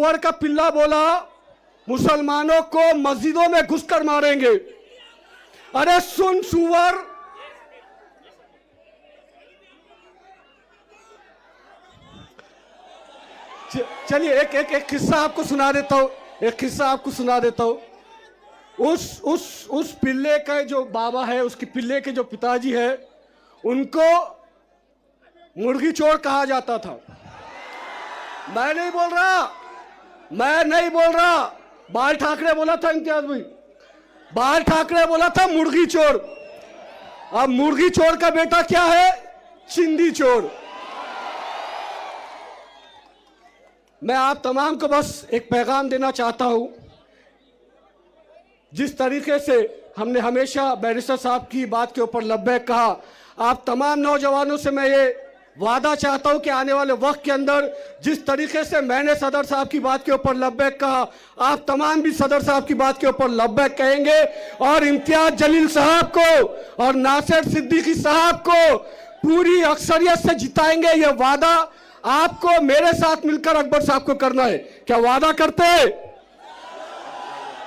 सुअर का पिल्ला बोला मुसलमानों को मस्जिदों में घुसकर मारेंगे। अरे सुन सुअर, चलिए एक किस्सा आपको सुना देता हूं, एक किस्सा आपको सुना देता हूं। उस पिल्ले का जो बाबा है, उसके पिल्ले के जो पिताजी है, उनको मुर्गी चोर कहा जाता था। मैं नहीं बोल रहा, बाल ठाकरे बोला था, इम्तियाज भाई, बाल ठाकरे बोला था मुर्गी चोर। अब मुर्गी चोर का बेटा क्या है? चिंदी चोर। मैं आप तमाम को बस एक पैगाम देना चाहता हूं। जिस तरीके से हमने हमेशा बैरिस्टर साहब की बात के ऊपर लब्बैक कहा, आप तमाम नौजवानों से मैं ये वादा चाहता हूं कि आने वाले वक्त के अंदर जिस तरीके से मैंने सदर साहब की बात के ऊपर लब्बैक कहा, आप तमाम भी सदर साहब की बात के ऊपर लब्बैक कहेंगे और इम्तियाज जलील साहब को और नासिर सिद्दीकी साहब को पूरी अक्सरियत से जिताएंगे। ये वादा आपको मेरे साथ मिलकर अकबर साहब को करना है। क्या वादा करते हैं?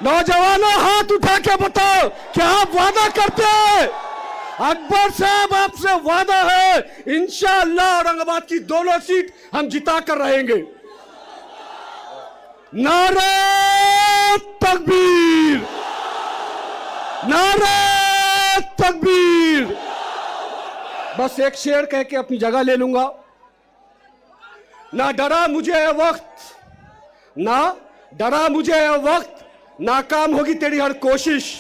नौजवानों हाथ उठा के बताओ, क्या आप वादा करते हैं? अकबर साहब आपसे वादा है, इंशाअल्लाह औरंगाबाद की दोनों सीट हम जिता कर रहेंगे। नारे तकबीर, नारे तकबीर। बस एक शेर कह के अपनी जगह ले लूंगा। ना डरा मुझे ये वक्त, ना डरा मुझे ये वक्त, नाकाम होगी तेरी हर कोशिश।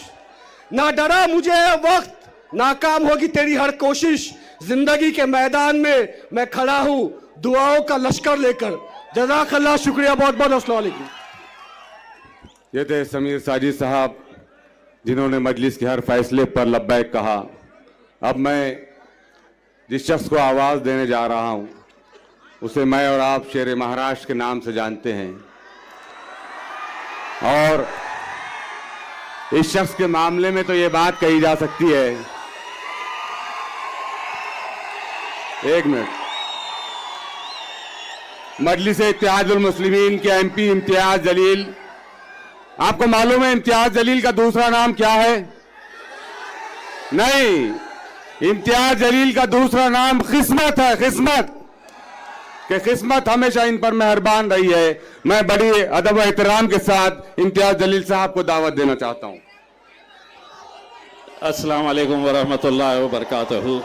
ना डरा मुझे ये वक्त, नाकाम होगी तेरी हर कोशिश। जिंदगी के मैदान में मैं खड़ा हूं दुआओं का लश्कर लेकर। जज़ाकल्लाह, शुक्रिया बहुत बहुत। अस्सलाम वालेकुम। ये थे समीर साजिद साहब, जिन्होंने मजलिस के हर फैसले पर लब्बैक कहा। अब मैं जिस शख्स को आवाज़ देने जा रहा हूं, उसे मैं और आप शेर महाराष्ट्र के नाम से जानते हैं, और इस शख्स के मामले में तो ये बात कही जा सकती है। एक मिनट, मजलिस-ए-इत्तेहादुल मुस्लिमीन के एमपी इम्तियाज जलील, आपको मालूम है इम्तियाज जलील का दूसरा नाम क्या है? नहीं, इम्तियाज जलील का दूसरा नाम किस्मत है। किस्मत कि किस्मत हमेशा इन पर मेहरबान रही है। मैं बड़ी अदब और एहतराम के साथ इम्तियाज जलील साहब को दावत देना चाहता हूं। अस्सलाम वालेकुम वरहमतुल्लाहि वबरकातुहू।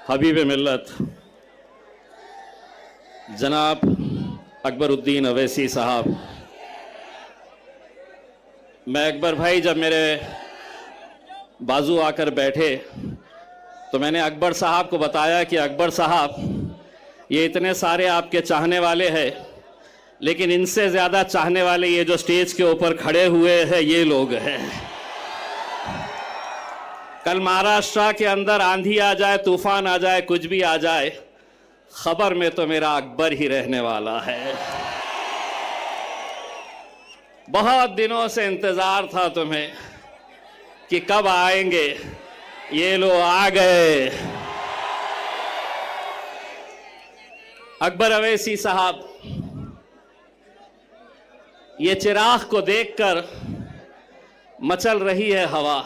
हबीब मिल्लत जनाब अकबरुद्दीन अवैसी साहब, मैं अकबर भाई जब मेरे बाजू आकर बैठे तो मैंने अकबर साहब को बताया कि अकबर साहब, ये इतने सारे आपके चाहने वाले हैं, लेकिन इनसे ज़्यादा चाहने वाले ये जो स्टेज के ऊपर खड़े हुए हैं ये लोग हैं। कल महाराष्ट्र के अंदर आंधी आ जाए, तूफान आ जाए, कुछ भी आ जाए, खबर में तो मेरा अकबर ही रहने वाला है। बहुत दिनों से इंतज़ार था तुम्हें कि कब आएंगे, ये लो आ गए। अकबर अवैसी साहब, ये चिराग को देखकर मचल रही है हवा।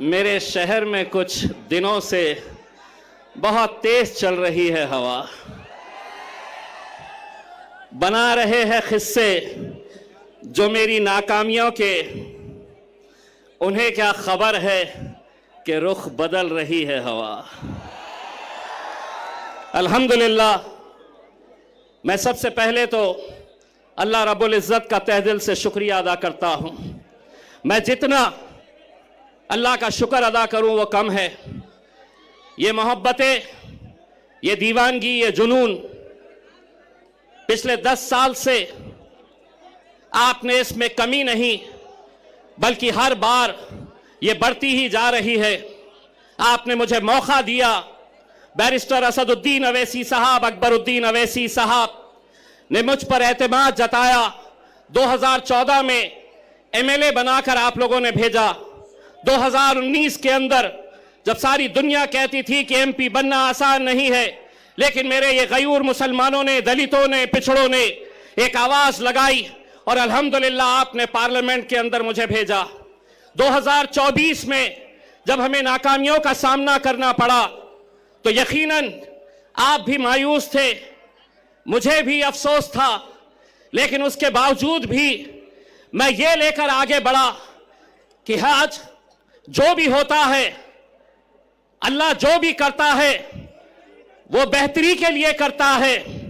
मेरे शहर में कुछ दिनों से बहुत तेज चल रही है हवा। बना रहे हैं किस्से जो मेरी नाकामियों के, उन्हें क्या खबर है कि रुख बदल रही है हवा। अल्हम्दुलिल्लाह, मैं सबसे पहले तो अल्लाह रब्बुल इज़्ज़त का तहे दिल से शुक्रिया अदा करता हूँ। मैं जितना अल्लाह का शुक्र अदा करूँ वो कम है। ये मोहब्बतें, ये दीवानगी, ये जुनून पिछले 10 साल से आपने इसमें कमी नहीं, बल्कि हर बार ये बढ़ती ही जा रही है। आपने मुझे मौका दिया। बैरिस्टर असदुद्दीन अवैसी साहब, अकबरुद्दीन अवैसी साहब ने मुझ पर एतमाद जताया। 2014 में एमएलए बनाकर आप लोगों ने भेजा। 2019 के अंदर जब सारी दुनिया कहती थी कि एमपी बनना आसान नहीं है, लेकिन मेरे ये गयूर मुसलमानों ने, दलितों ने, पिछड़ों ने एक आवाज लगाई और अल्हम्दुलिल्लाह आपने पार्लियामेंट के अंदर मुझे भेजा। 2024 में जब हमें नाकामियों का सामना करना पड़ा तो यकीनन आप भी मायूस थे, मुझे भी अफसोस था, लेकिन उसके बावजूद भी मैं ये लेकर आगे बढ़ा कि आज जो भी होता है, अल्लाह जो भी करता है वो बेहतरी के लिए करता है।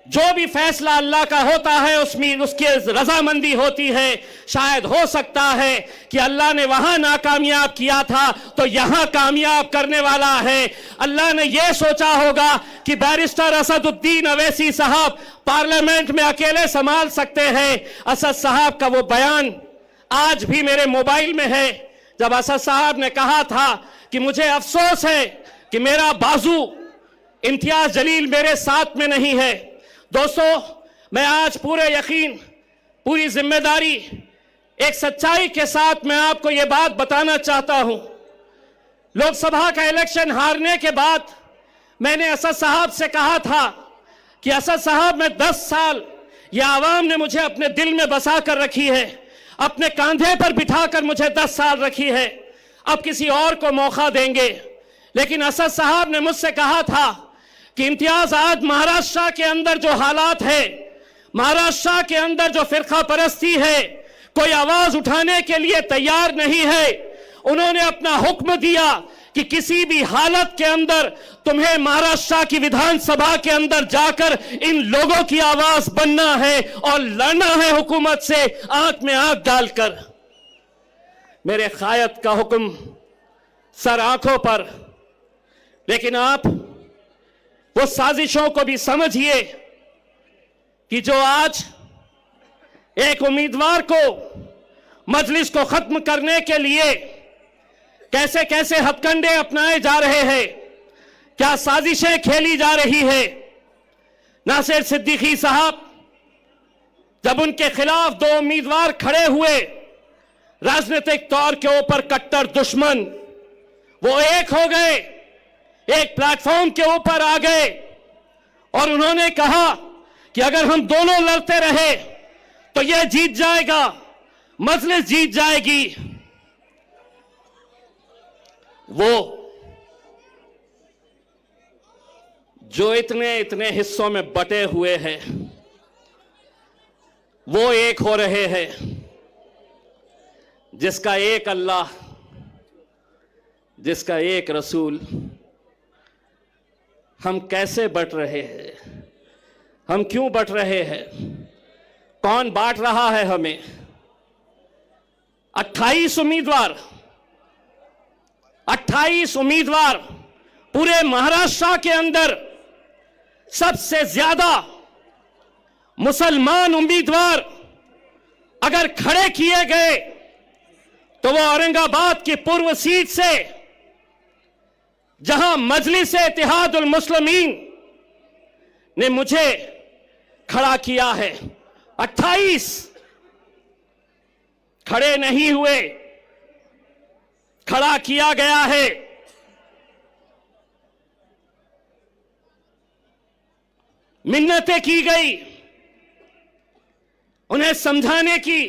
जो भी फैसला अल्लाह का होता है उसमें उसकी रजामंदी होती है। शायद हो सकता है कि अल्लाह ने वहां नाकामयाब किया था तो यहां कामयाब करने वाला है। अल्लाह ने यह सोचा होगा कि बैरिस्टर असदुद्दीन अवैसी साहब पार्लियामेंट में अकेले संभाल सकते हैं। असद साहब का वो बयान आज भी मेरे मोबाइल में है, जब असद साहब ने कहा था कि मुझे अफसोस है कि मेरा बाजू इम्तियाज जलील मेरे साथ में नहीं है। दोस्तों, मैं आज पूरे यकीन, पूरी जिम्मेदारी, एक सच्चाई के साथ मैं आपको यह बात बताना चाहता हूं। लोकसभा का इलेक्शन हारने के बाद मैंने असद साहब से कहा था कि असद साहब, मैं 10 साल यह आवाम ने मुझे अपने दिल में बसा कर रखी है, अपने कंधे पर बिठाकर मुझे 10 साल रखी है, अब किसी और को मौका देंगे। लेकिन असद साहब ने मुझसे कहा था कि इम्तियाज, आज महाराष्ट्र के अंदर जो हालात है, महाराष्ट्र के अंदर जो फिरका परस्ती है, कोई आवाज उठाने के लिए तैयार नहीं है। उन्होंने अपना हुक्म दिया कि किसी भी हालत के अंदर तुम्हें महाराष्ट्र की विधानसभा के अंदर जाकर इन लोगों की आवाज बनना है और लड़ना है हुकूमत से आंख में आंख डालकर। मेरे कायद का हुक्म सर आंखों पर, लेकिन आप वो साजिशों को भी समझिए कि जो आज एक उम्मीदवार को मजलिस को खत्म करने के लिए कैसे कैसे हथकंडे अपनाए जा रहे हैं, क्या साजिशें खेली जा रही है। नासिर सिद्दीकी साहब, जब उनके खिलाफ 2 उम्मीदवार खड़े हुए, राजनीतिक तौर के ऊपर कट्टर दुश्मन, वो एक हो गए, एक प्लेटफॉर्म के ऊपर आ गए और उन्होंने कहा कि अगर हम दोनों लड़ते रहे तो यह जीत जाएगा, मजलिस जीत जाएगी। वो जो इतने इतने हिस्सों में बटे हुए हैं, वो एक हो रहे हैं। जिसका एक अल्लाह, जिसका एक रसूल, हम कैसे बट रहे हैं, हम क्यों बट रहे हैं, कौन बांट रहा है हमें। 28 उम्मीदवार पूरे महाराष्ट्र के अंदर, सबसे ज्यादा मुसलमान उम्मीदवार अगर खड़े किए गए तो वो औरंगाबाद की पूर्व सीट से, जहां मजलिस इत्तेहादुल मुस्लिमीन ने मुझे खड़ा किया है, 28 खड़े नहीं हुए, खड़ा किया गया है। मिन्नतें की गई उन्हें समझाने की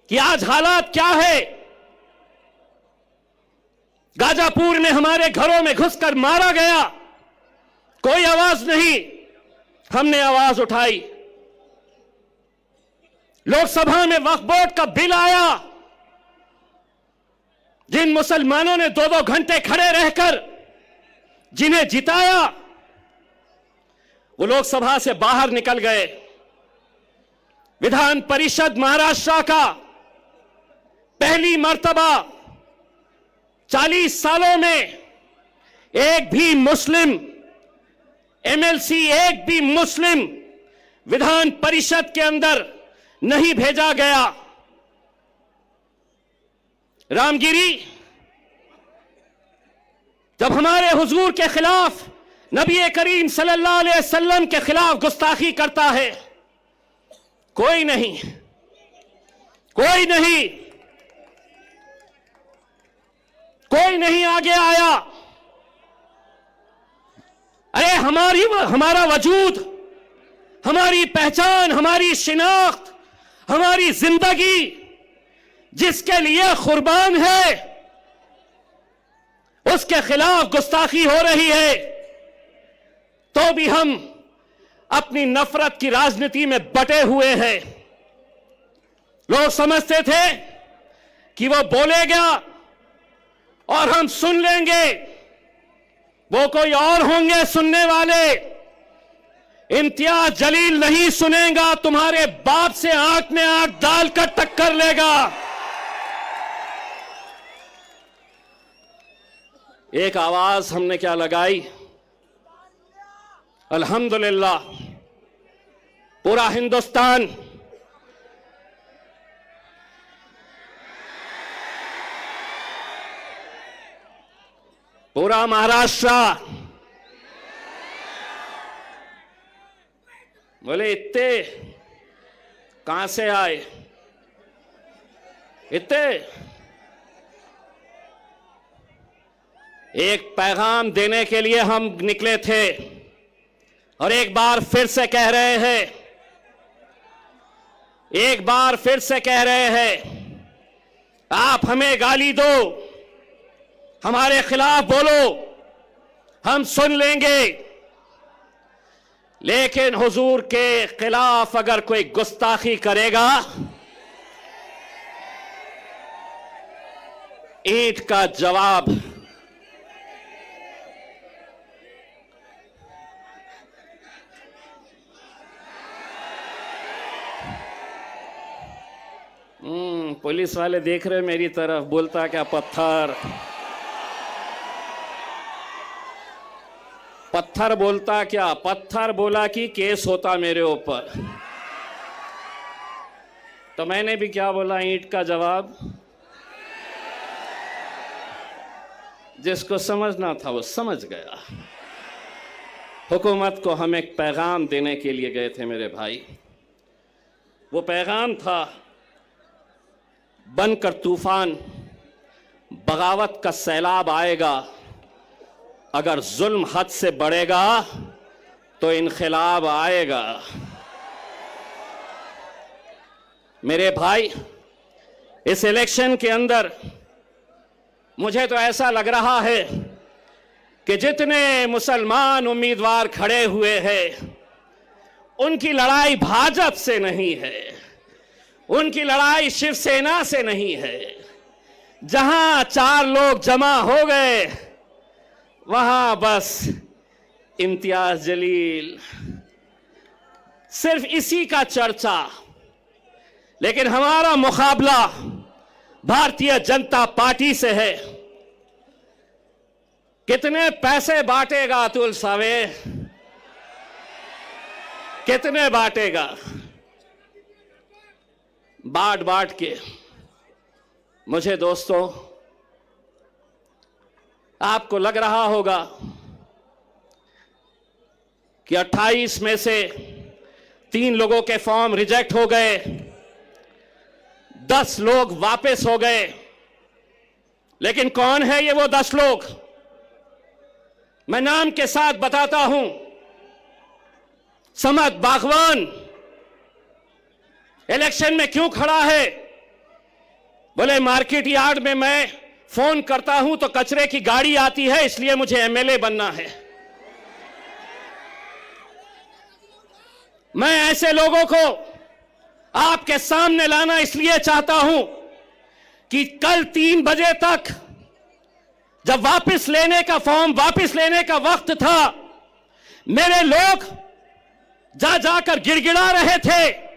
कि आज हालात क्या है। गाजापुर में हमारे घरों में घुसकर मारा गया, कोई आवाज नहीं, हमने आवाज उठाई। लोकसभा में वक्फ बोर्ड का बिल आया, जिन मुसलमानों ने 2-2 घंटे खड़े रहकर जिन्हें जिताया, वो लोकसभा से बाहर निकल गए। विधान परिषद महाराष्ट्र का पहली मर्तबा 40 सालों में एक भी मुस्लिम एमएलसी, एक भी मुस्लिम विधान परिषद के अंदर नहीं भेजा गया। रामगिरी जब हमारे हुजूर के खिलाफ, नबी करीम सल्लल्लाहु अलैहि वसल्लम के खिलाफ गुस्ताखी करता है, कोई नहीं, कोई नहीं, कोई नहीं आगे आया। अरे हमारा वजूद, हमारी पहचान, हमारी शिनाख्त, हमारी जिंदगी जिसके लिए कुर्बान है, उसके खिलाफ गुस्ताखी हो रही है, तो भी हम अपनी नफरत की राजनीति में बटे हुए हैं। लोग समझते थे कि वो बोलेगा और हम सुन लेंगे, वो कोई और होंगे सुनने वाले। इम्तियाज जलील नहीं सुनेगा, तुम्हारे बाप से आंख में आंख डालकर टक्कर लेगा। एक आवाज हमने क्या लगाई, अल्हम्दुलिल्लाह पूरा हिंदुस्तान पूरा महाराष्ट्र बोले इतने कहां से आए, इतने एक पैगाम देने के लिए हम निकले थे और एक बार फिर से कह रहे हैं, एक बार फिर से कह रहे हैं, आप हमें गाली दो, हमारे खिलाफ बोलो, हम सुन लेंगे, लेकिन हुजूर के खिलाफ अगर कोई गुस्ताखी करेगा, ईंट का जवाब। पुलिस वाले देख रहे मेरी तरफ, बोलता क्या पत्थर, पत्थर बोलता क्या, पत्थर बोला कि केस होता मेरे ऊपर। तो मैंने भी क्या बोला, ईंट का जवाब। जिसको समझना था वो समझ गया। हुकूमत को हम एक पैगाम देने के लिए गए थे मेरे भाई। वो पैगाम था, बनकर तूफान, बगावत का सैलाब आएगा, अगर जुल्म हद से बढ़ेगा तो इनक़िलाब आएगा। मेरे भाई, इस इलेक्शन के अंदर मुझे तो ऐसा लग रहा है कि जितने मुसलमान उम्मीदवार खड़े हुए हैं, उनकी लड़ाई भाजपा से नहीं है, उनकी लड़ाई शिवसेना से नहीं है। जहां 4 लोग जमा हो गए, वहां बस इम्तियाज जलील, सिर्फ इसी का चर्चा। लेकिन हमारा मुकाबला भारतीय जनता पार्टी से है। कितने पैसे बांटेगा अतुल सावे, कितने बांटेगा? बांट बांट के मुझे दोस्तों, आपको लग रहा होगा कि 28 में से 3 लोगों के फॉर्म रिजेक्ट हो गए, 10 लोग वापस हो गए। लेकिन कौन है ये वो 10 लोग? मैं नाम के साथ बताता हूं। समद बागवान इलेक्शन में क्यों खड़ा है? बोले मार्केट यार्ड में मैं फोन करता हूं तो कचरे की गाड़ी आती है, इसलिए मुझे एमएलए बनना है। मैं ऐसे लोगों को आपके सामने लाना इसलिए चाहता हूं कि कल 3 बजे तक जब वापस लेने का फॉर्म वापस लेने का वक्त था, मेरे लोग जा जाकर गिड़गिड़ा रहे थे।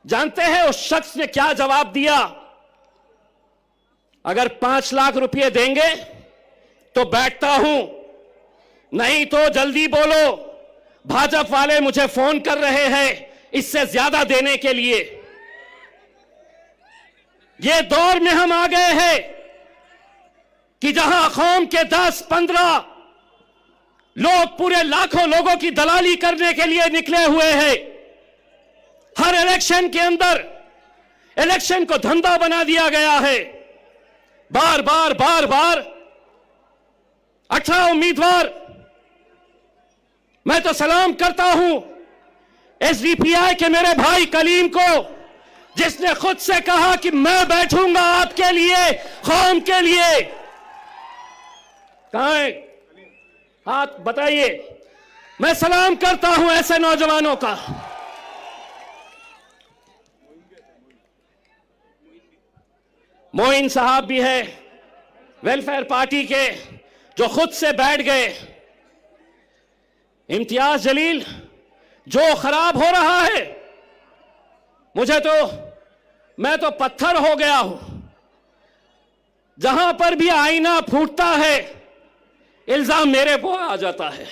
जानते हैं उस शख्स ने क्या जवाब दिया? अगर 5 लाख रुपए देंगे तो बैठता हूं, नहीं तो जल्दी बोलो, भाजपा वाले मुझे फोन कर रहे हैं इससे ज्यादा देने के लिए। ये दौर में हम आ गए हैं कि जहां कौम के 10-15 लोग पूरे लाखों लोगों की दलाली करने के लिए निकले हुए हैं। हर इलेक्शन के अंदर इलेक्शन को धंधा बना दिया गया है। बार बार 18 उम्मीदवार मैं तो सलाम करता हूं एसडीपीआई के मेरे भाई कलीम को, जिसने खुद से कहा कि मैं बैठूंगा आपके लिए, कौम के लिए। कहां है? हाथ बताइए। मैं सलाम करता हूं ऐसे नौजवानों का। मोइन साहब भी है वेलफेयर पार्टी के, जो खुद से बैठ गए। इम्तियाज जलील, जो खराब हो रहा है, मैं तो पत्थर हो गया हूं। जहां पर भी आईना फूटता है इल्जाम मेरे को आ जाता है।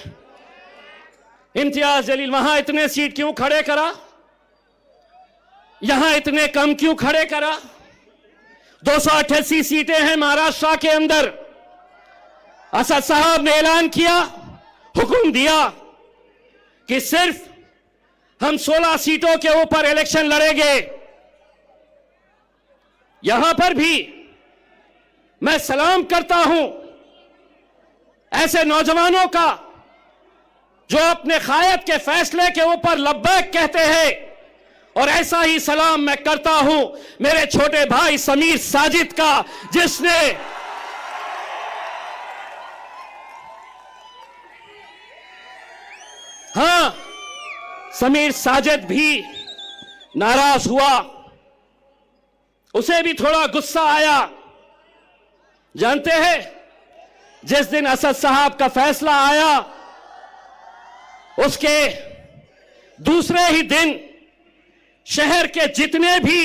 इम्तियाज जलील, वहां इतने सीट क्यों खड़े करा, यहां इतने कम क्यों खड़े करा? 288 सीटें हैं महाराष्ट्र के अंदर। असद साहब ने ऐलान किया, हुक्म दिया कि सिर्फ हम 16 सीटों के ऊपर इलेक्शन लड़ेंगे। यहां पर भी मैं सलाम करता हूं ऐसे नौजवानों का जो अपने कायद के फैसले के ऊपर लब्बैक कहते हैं। और ऐसा ही सलाम मैं करता हूं मेरे छोटे भाई समीर साजिद का, जिसने हां, समीर साजिद भी नाराज हुआ, उसे भी थोड़ा गुस्सा आया। जानते हैं, जिस दिन असद साहब का फैसला आया उसके दूसरे ही दिन शहर के जितने भी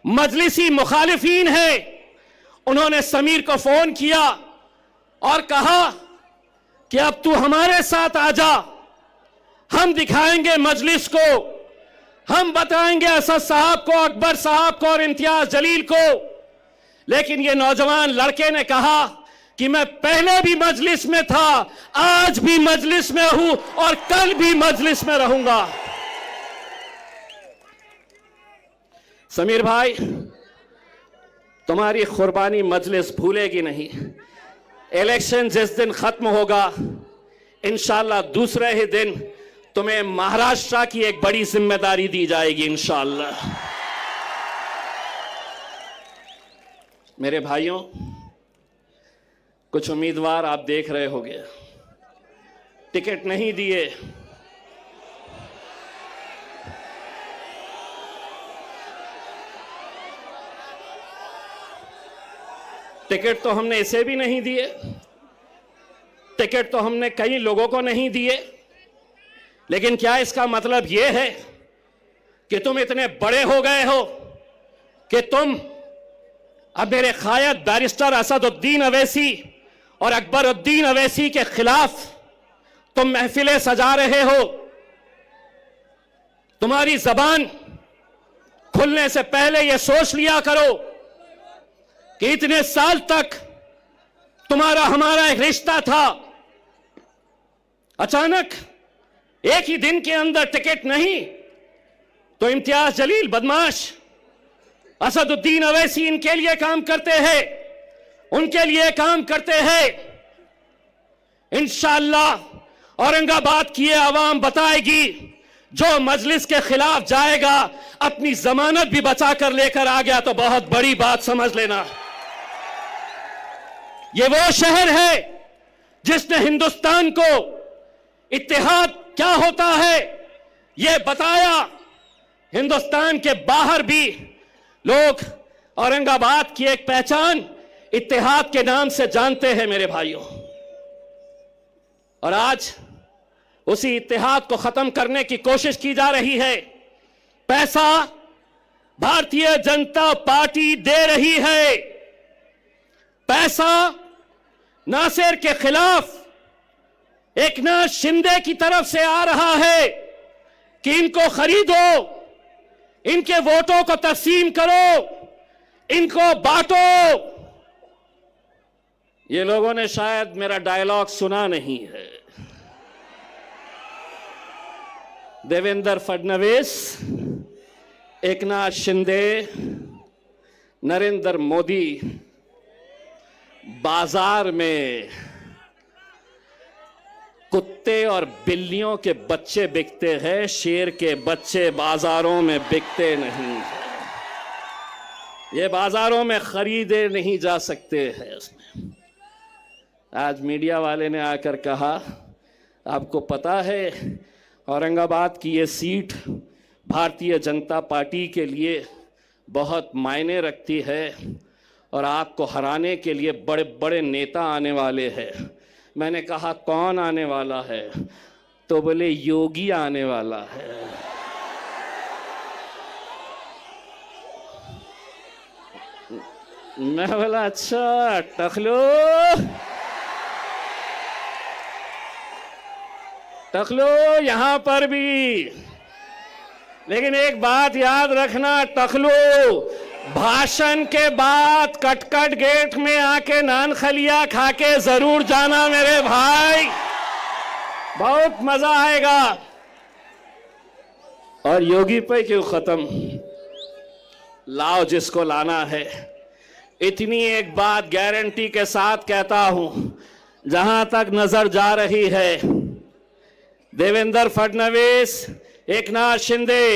मजलिसी मुखालिफीन हैं, उन्होंने समीर को फोन किया और कहा कि अब तू हमारे साथ आ जा, हम दिखाएंगे मजलिस को, हम बताएंगे असद साहब को, अकबर साहब को और इम्तियाज जलील को। लेकिन ये नौजवान लड़के ने कहा कि मैं पहले भी मजलिस में था, आज भी मजलिस में हूं और कल भी मजलिस में रहूंगा। समीर भाई, तुम्हारी कुर्बानी मजलिस भूलेगी नहीं। इलेक्शन जिस दिन खत्म होगा, इंशाअल्लाह दूसरे ही दिन तुम्हें महाराष्ट्र की एक बड़ी जिम्मेदारी दी जाएगी इंशाअल्लाह। मेरे भाइयों, कुछ उम्मीदवार आप देख रहे होंगे टिकट नहीं दिए, टिकट तो हमने इसे भी नहीं दिए, टिकट तो हमने कई लोगों को नहीं दिए। लेकिन क्या इसका मतलब यह है कि तुम इतने बड़े हो गए हो कि तुम अब मेरे कायद बैरिस्टर असदुद्दीन अवैसी और अकबरुद्दीन अवैसी के खिलाफ तुम महफिलें सजा रहे हो? तुम्हारी जबान खुलने से पहले यह सोच लिया करो कि इतने साल तक तुम्हारा हमारा एक रिश्ता था, अचानक एक ही दिन के अंदर टिकट नहीं तो इम्तियाज जलील बदमाश, असदुद्दीन अवैसी इनके लिए काम करते हैं, उनके लिए काम करते हैं। इंशाअल्लाह औरंगाबाद की आवाम बताएगी, जो मजलिस के खिलाफ जाएगा अपनी जमानत भी बचा कर लेकर आ गया तो बहुत बड़ी बात समझ लेना। ये वो शहर है जिसने हिंदुस्तान को इत्तेहाद क्या होता है यह बताया। हिंदुस्तान के बाहर भी लोग औरंगाबाद की एक पहचान इत्तेहाद के नाम से जानते हैं मेरे भाइयों। और आज उसी इत्तेहाद को खत्म करने की कोशिश की जा रही है। पैसा भारतीय जनता पार्टी दे रही है। पैसा नासिर के खिलाफ एकनाथ शिंदे की तरफ से आ रहा है कि इनको खरीदो, इनके वोटों को तकसीम करो, इनको बांटो। ये लोगों ने शायद मेरा डायलॉग सुना नहीं है। देवेंद्र फडणवीस, एकनाथ शिंदे, नरेंद्र मोदी बाजार में कुत्ते और बिल्लियों के बच्चे बिकते हैं, शेर के बच्चे बाजारों में बिकते नहीं। ये बाजारों में खरीदे नहीं जा सकते हैं। आज मीडिया वाले ने आकर कहा, आपको पता है औरंगाबाद की ये सीट भारतीय जनता पार्टी के लिए बहुत मायने रखती है और आपको हराने के लिए बड़े बड़े नेता आने वाले हैं। मैंने कहा कौन आने वाला है? तो बोले योगी आने वाला है। मैं बोला अच्छा टकलो यहां पर भी, लेकिन एक बात याद रखना टकलो, भाषण के बाद कटकट गेट में आके नान खलिया खा के जरूर जाना मेरे भाई, बहुत मजा आएगा। और योगी पे क्यों खत्म, लाओ जिसको लाना है। इतनी एक बात गारंटी के साथ कहता हूं, जहां तक नजर जा रही है, देवेंद्र फडणवीस, एकनाथ शिंदे,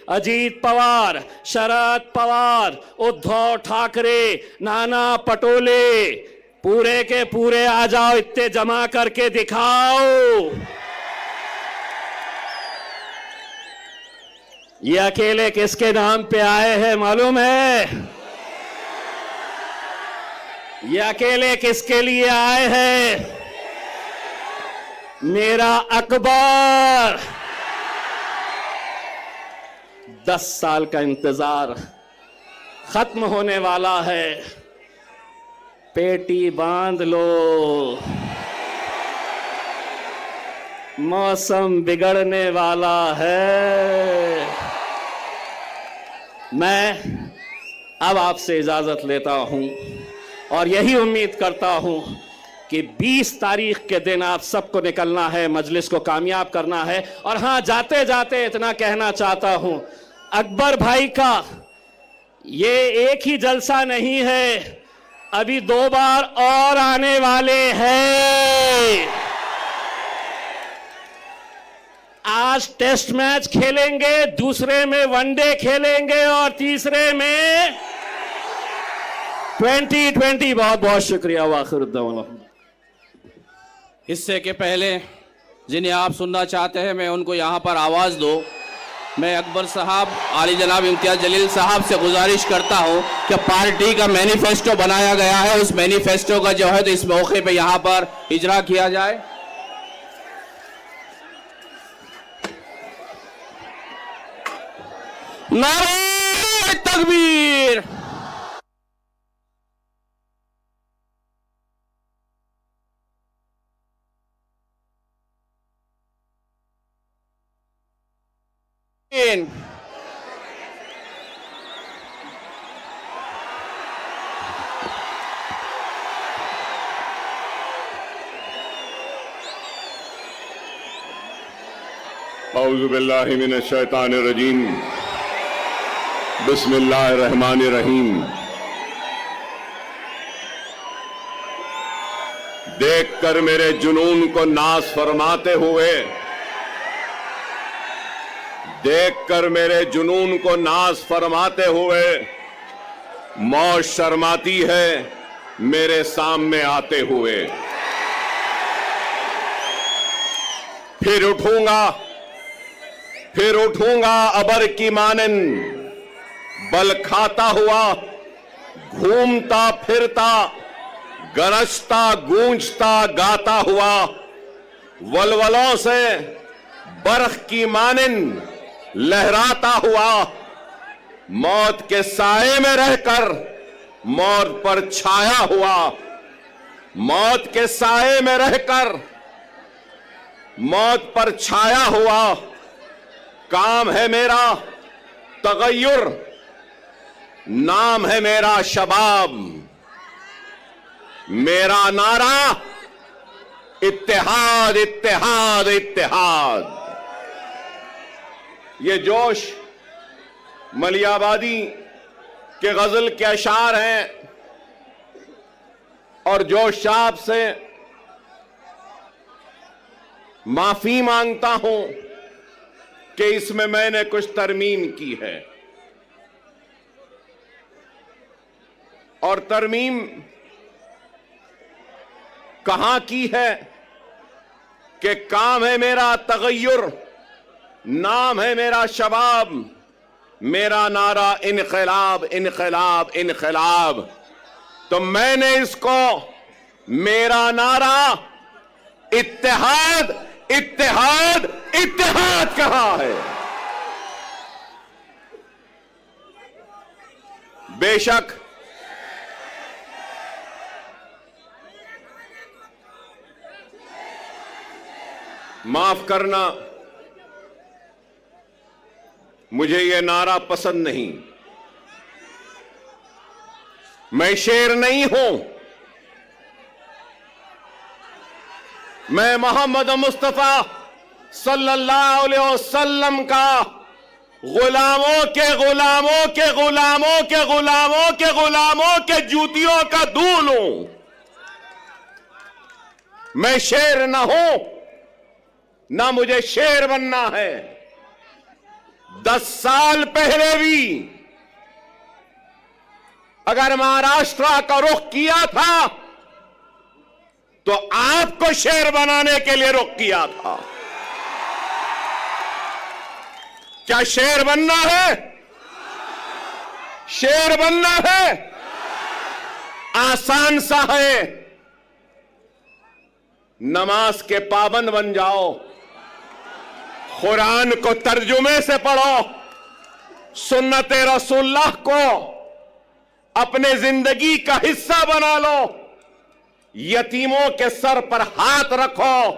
अजीत पवार, शरद पवार, उद्धव ठाकरे, नाना पटोले, पूरे के पूरे आ जाओ, इतने जमा करके दिखाओ। ये अकेले किसके नाम पे आए हैं मालूम है? ये अकेले किसके लिए आए हैं? मेरा अकबर। 10 साल का इंतजार खत्म होने वाला है। पेटी बांध लो, मौसम बिगड़ने वाला है। मैं अब आपसे इजाजत लेता हूं और यही उम्मीद करता हूं कि 20 तारीख के दिन आप सबको निकलना है, मजलिस को कामयाब करना है। और हां, जाते जाते इतना कहना चाहता हूं, अकबर भाई का ये एक ही जलसा नहीं है, अभी 2 बार और आने वाले हैं। आज टेस्ट मैच खेलेंगे, दूसरे में वनडे खेलेंगे और तीसरे में 2020। बहुत बहुत शुक्रिया। वाखिर हिस्से के पहले जिन्हें आप सुनना चाहते हैं, मैं उनको यहाँ पर आवाज़ दो। मैं अकबर साहब, आली जनाब इम्तियाज़ जलील साहब से गुजारिश करता हूँ कि पार्टी का मैनिफेस्टो बनाया गया है, उस मैनिफेस्टो का जो है तो इस मौके पे यहाँ पर इजरा किया जाए। नारे तकबीर। औज़ु बिल्लाहि मिनश शैतानिर रजीम, बिस्मिल्लाहिर रहमानिर रहीम। देखकर मेरे जुनून को नाज फरमाते हुए, देखकर मेरे जुनून को नाज फरमाते हुए मौत शर्माती है मेरे सामने आते हुए। फिर उठूंगा अबर की मानन, बल खाता हुआ, घूमता फिरता, गरजता गूंजता गाता हुआ, वलवलों से बरख की मानन लहराता हुआ, मौत के साए में रहकर मौत पर छाया हुआ, मौत के साए में रहकर मौत पर छाया हुआ। काम है मेरा तगय्युर, नाम है मेरा शबाब, मेरा नारा इत्तेहाद इत्तेहाद इत्तेहाद। ये जोश मलियाबादी के गजल के अशार हैं और जोश साहब से माफी मांगता हूं कि इसमें मैंने कुछ तरमीम की है। और तरमीम कहां की है कि काम है मेरा तगय्युर, नाम है मेरा शबाब, मेरा नारा इनकलाब इनकलाब इनकलाब। तो मैंने इसको मेरा नारा इत्तेहाद इत्तेहाद इत्तेहाद कहा है। बेशक माफ करना, मुझे यह नारा पसंद नहीं। मैं शेर नहीं हूं, मैं मोहम्मद मुस्तफा सल्लल्लाहु अलैहि वसल्लम का गुलामों के गुलामों के गुलामों के गुलामों के गुलामों के जूतियों का दूल हूं। मैं शेर ना हूं, ना मुझे शेर बनना है। 10 साल पहले भी अगर महाराष्ट्र का रुख किया था तो आपको शेर बनाने के लिए रुख किया था। क्या शेर बनना है? शेर बनना है आसान सा है। नमाज के पाबंद बन जाओ, कुरान को तर्जुमे से पढ़ो, सुन्नत रसूलुल्लाह को अपने जिंदगी का हिस्सा बना लो, यतीमों के सर पर हाथ रखो,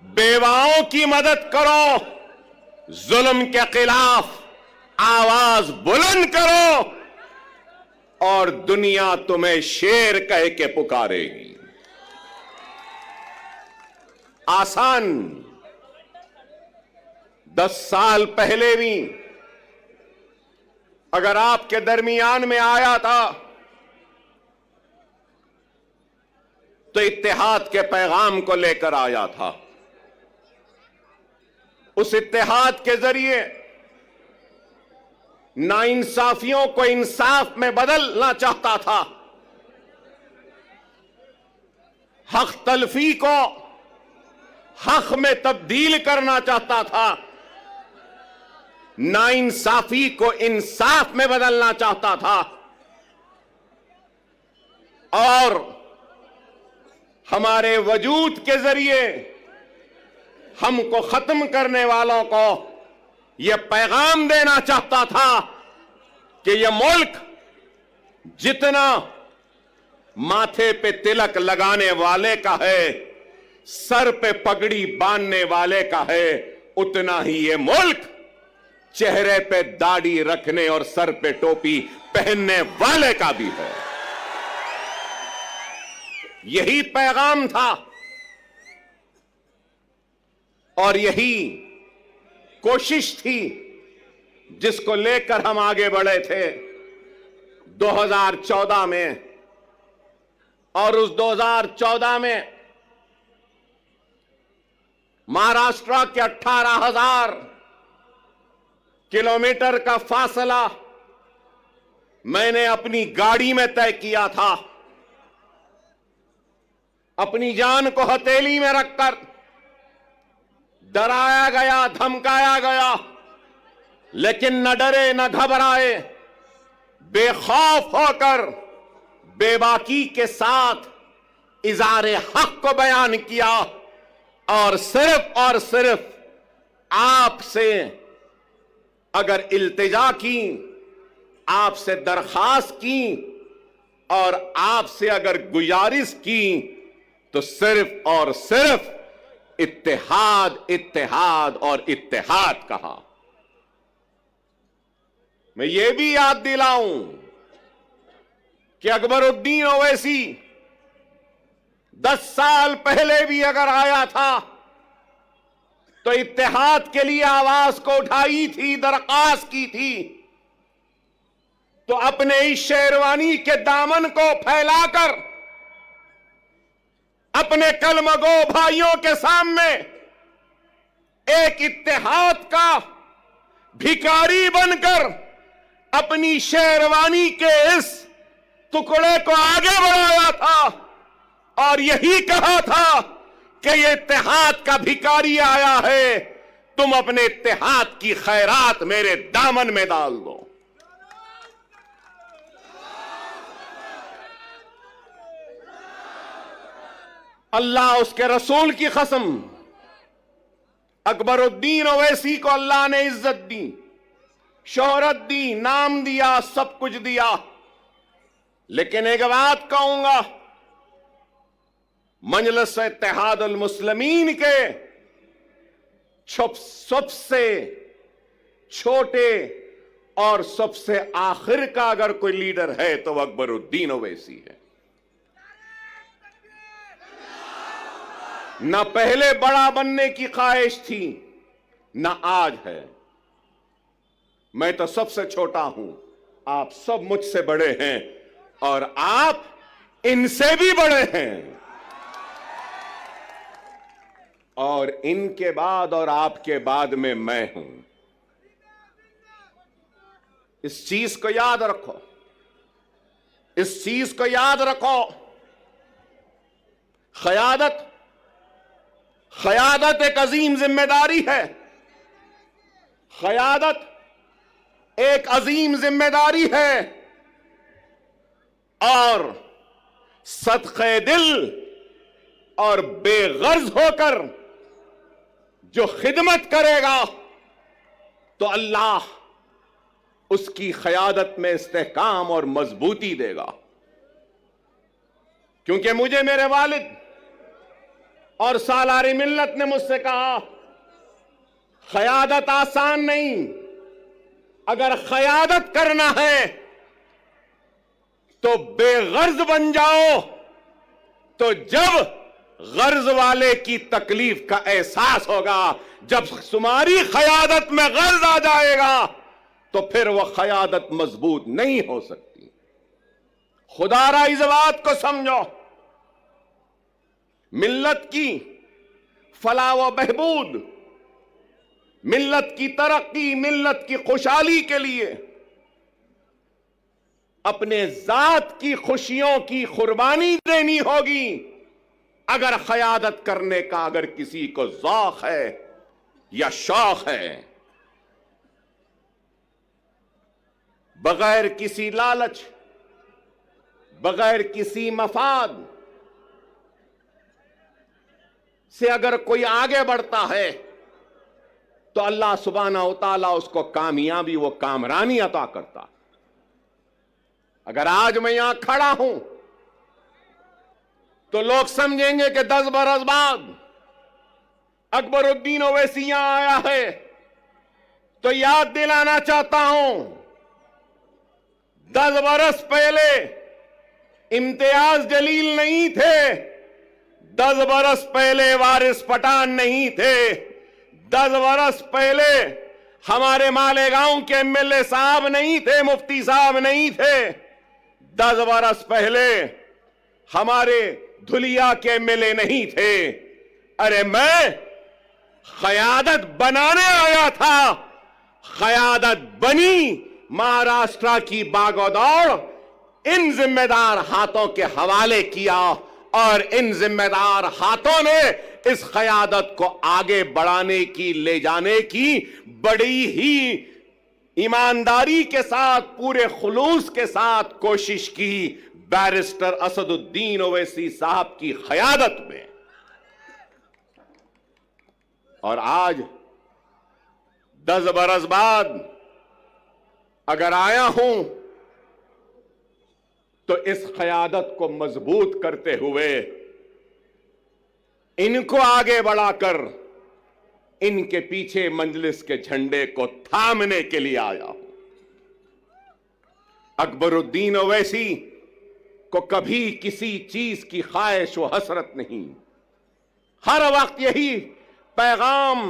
बेवाओं की मदद करो, जुल्म के खिलाफ आवाज बुलंद करो और दुनिया तुम्हें शेर कह के पुकारेगी। आसान 10 साल पहले भी अगर आपके दरमियान में आया था तो इत्तेहाद के पैगाम को लेकर आया था। उस इत्तेहाद के जरिए नाइंसाफियों को इंसाफ में बदलना चाहता था, हक तलफी को हक में तब्दील करना चाहता था, नाइंसाफी को इंसाफ में बदलना चाहता था और हमारे वजूद के जरिए हमको खत्म करने वालों को यह पैगाम देना चाहता था कि यह मुल्क जितना माथे पे तिलक लगाने वाले का है, सर पे पगड़ी बांधने वाले का है, उतना ही यह मुल्क चेहरे पे दाढ़ी रखने और सर पे टोपी पहनने वाले का भी है। यही पैगाम था और यही कोशिश थी जिसको लेकर हम आगे बढ़े थे 2014 में। और उस 2014 में महाराष्ट्र के 18,000 किलोमीटर का फासला मैंने अपनी गाड़ी में तय किया था, अपनी जान को हथेली में रखकर। डराया गया, धमकाया गया, लेकिन न डरे न घबराए, बेखौफ होकर बेबाकी के साथ इज़ारे हक को बयान किया और सिर्फ आपसे अगर इल्तिजा की, आपसे दरखास्त की और आपसे अगर गुजारिश की तो सिर्फ और सिर्फ इत्तेहाद इत्तेहाद और इत्तेहाद कहा। मैं ये भी याद दिलाऊं कि अकबरुद्दीन ओवैसी 10 साल पहले भी अगर आया था तो इत्तेहाद के लिए आवाज को उठाई थी, दरखास्त की थी। तो अपने इस शेरवानी के दामन को फैलाकर अपने कलमगो भाइयों के सामने एक इत्तेहाद का भिखारी बनकर अपनी शेरवानी के इस टुकड़े को आगे बढ़ाया था और यही कहा था कि ये इत्तेहाद का भिखारी आया है, तुम अपने इत्तेहाद की खैरात मेरे दामन में डाल दो। अल्लाह उसके रसूल की कसम, अकबरुद्दीन ओवैसी को अल्लाह ने इज्जत दी, शोहरत दी, नाम दिया, सब कुछ दिया। लेकिन एक बात कहूंगा, मजलिस इत्तेहादुल मुस्लिमीन के सबसे छोटे और सबसे आखिर का अगर कोई लीडर है तो वह अकबरुद्दीन ओवैसी है। न पहले बड़ा बनने की ख्वाहिश थी, न आज है। मैं तो सबसे छोटा हूं, आप सब मुझसे बड़े हैं और आप इनसे भी बड़े हैं। और इनके बाद और आपके बाद में मैं हूं। इस चीज को याद रखो, इस चीज को याद रखो। क़यादत एक अजीम जिम्मेदारी है। क़यादत एक अजीम जिम्मेदारी है और सदक़े दिल और बेगर्ज होकर जो खिदमत करेगा तो अल्लाह उसकी क़यादत में इस्तेहकाम और मजबूती देगा। क्योंकि मुझे मेरे वालिद और सालारी मिल्लत ने मुझसे कहा, क़यादत आसान नहीं, अगर क़यादत करना है तो बेगर्ज बन जाओ, तो जब गर्ज वाले की तकलीफ का एहसास होगा, जब तुम्हारी क़यादत में गर्ज आ जाएगा तो फिर वह क़यादत मजबूत नहीं हो सकती। खुदारा इस बात को समझो, मिल्लत की फलाह व बहबूद, मिल्लत की तरक्की, मिल्लत की खुशहाली के लिए अपने जात की खुशियों की कुर्बानी देनी होगी। अगर क़यादत करने का अगर किसी को ज़ौक़ है या शौक़ है, बगैर किसी लालच, बगैर किसी मफाद से अगर कोई आगे बढ़ता है तो अल्लाह सुब्हानहू व तआला उसको कामयाबी व कामरानी अता करता। अगर आज मैं यहां खड़ा हूं तो लोग समझेंगे कि 10 बरस बाद अकबरुद्दीन ओवैसी यहां आया है, तो याद दिलाना चाहता हूं 10 बरस पहले इम्तियाज जलील नहीं थे, 10 बरस पहले वारिस पठान नहीं थे, 10 बरस पहले हमारे मालेगांव के एमएलए साहब नहीं थे, मुफ्ती साहब नहीं थे, 10 बरस पहले हमारे धुलिया के एमएलए नहीं थे। अरे मैं क़यादत बनाने आया था, क़यादत बनी, महाराष्ट्र की बागोदौड़ इन जिम्मेदार हाथों के हवाले किया और इन जिम्मेदार हाथों ने इस क़यादत को आगे बढ़ाने की, ले जाने की बड़ी ही ईमानदारी के साथ, पूरे खुलूस के साथ कोशिश की बैरिस्टर असदुद्दीन ओवैसी साहब की क़यादत में। और आज 10 बरस बाद अगर आया हूं तो इस क़यादत को मजबूत करते हुए, इनको आगे बढ़ाकर इनके पीछे मजलिस के झंडे को थामने के लिए आया हूं। अकबरुद्दीन ओवैसी को कभी किसी चीज की ख्वाहिश व हसरत नहीं, हर वक्त यही पैगाम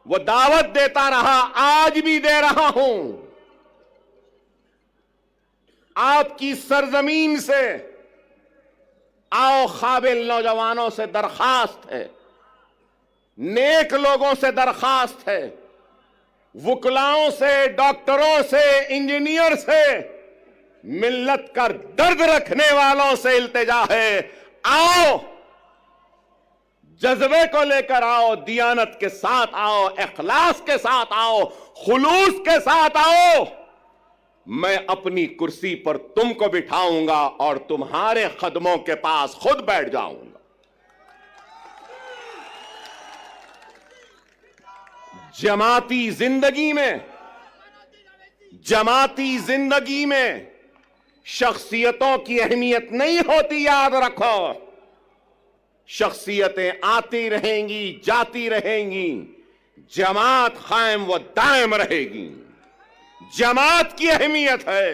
वो दावत देता रहा, आज भी दे रहा हूं। आपकी सरजमीन से आओ काबिल नौजवानों से दरखास्त है, नेक लोगों से दरखास्त है, वकलाओं से, डॉक्टरों से, इंजीनियर से, मिल्लत का दर्द रखने वालों से इल्तिजा है, आओ, जज्बे को लेकर आओ, दियानत के साथ आओ, इखलास के साथ आओ, खुलूस के साथ आओ। मैं अपनी कुर्सी पर तुमको बिठाऊंगा और तुम्हारे कदमों के पास खुद बैठ जाऊंगा। जमाती जिंदगी में शख्सियतों की अहमियत नहीं होती, याद रखो। शख्सियतें आती रहेंगी, जाती रहेंगी, जमात कायम व दायम रहेगी। जमात की अहमियत है,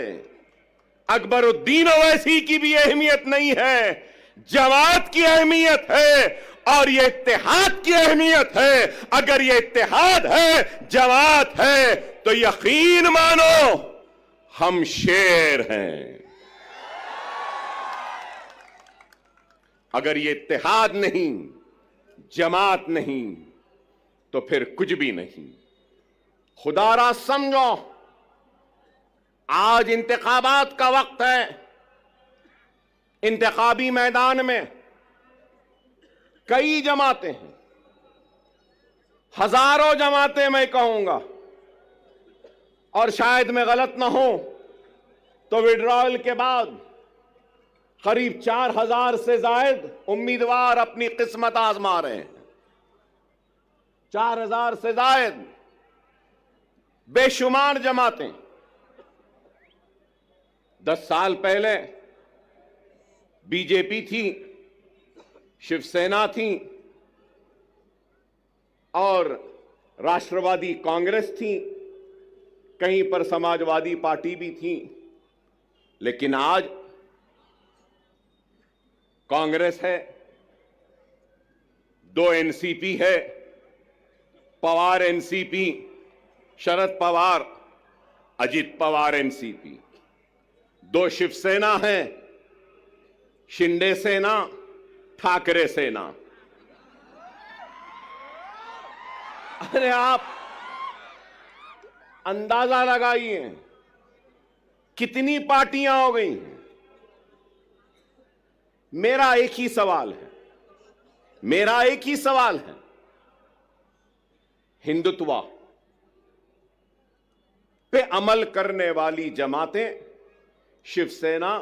अकबरुद्दीन ओवैसी की भी अहमियत नहीं है, जमात की अहमियत है और ये इत्तेहाद की अहमियत है। अगर ये इत्तेहाद है, जमात है, तो यकीन मानो हम शेर हैं। अगर ये इत्तेहाद नहीं, जमात नहीं, तो फिर कुछ भी नहीं। खुदारा समझो, आज इंतखाबात का वक्त है। इंतखाबी मैदान में कई जमातें हैं, हजारों जमातें मैं कहूंगा, और शायद मैं गलत ना हूं तो विड्रॉयल के बाद करीब 4000 से जायद उम्मीदवार अपनी किस्मत आजमा रहे हैं। 4000 से जायद बेशुमार जमातें। 10 साल पहले बीजेपी थी, शिवसेना थी और राष्ट्रवादी कांग्रेस थी, कहीं पर समाजवादी पार्टी भी थी। लेकिन आज कांग्रेस है, 2 एनसीपी है, पवार एनसीपी, शरद पवार, अजित पवार एनसीपी, 2 शिवसेना है, शिंदे सेना, ठाकरे सेना। अरे आप अंदाजा लगाइए कितनी पार्टियां हो गई। मेरा एक ही सवाल है, हिंदुत्व पे अमल करने वाली जमातें, शिवसेना,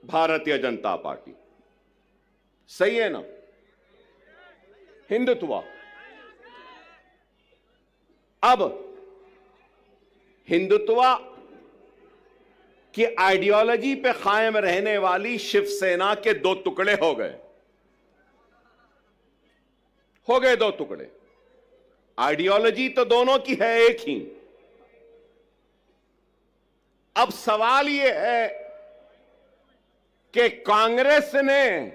भारतीय जनता पार्टी, सही है ना? हिंदुत्व। अब हिंदुत्व की आइडियोलॉजी पे कायम रहने वाली शिवसेना के 2 टुकड़े हो गए 2 टुकड़े। आइडियोलॉजी तो दोनों की है एक ही। अब सवाल यह है कि कांग्रेस ने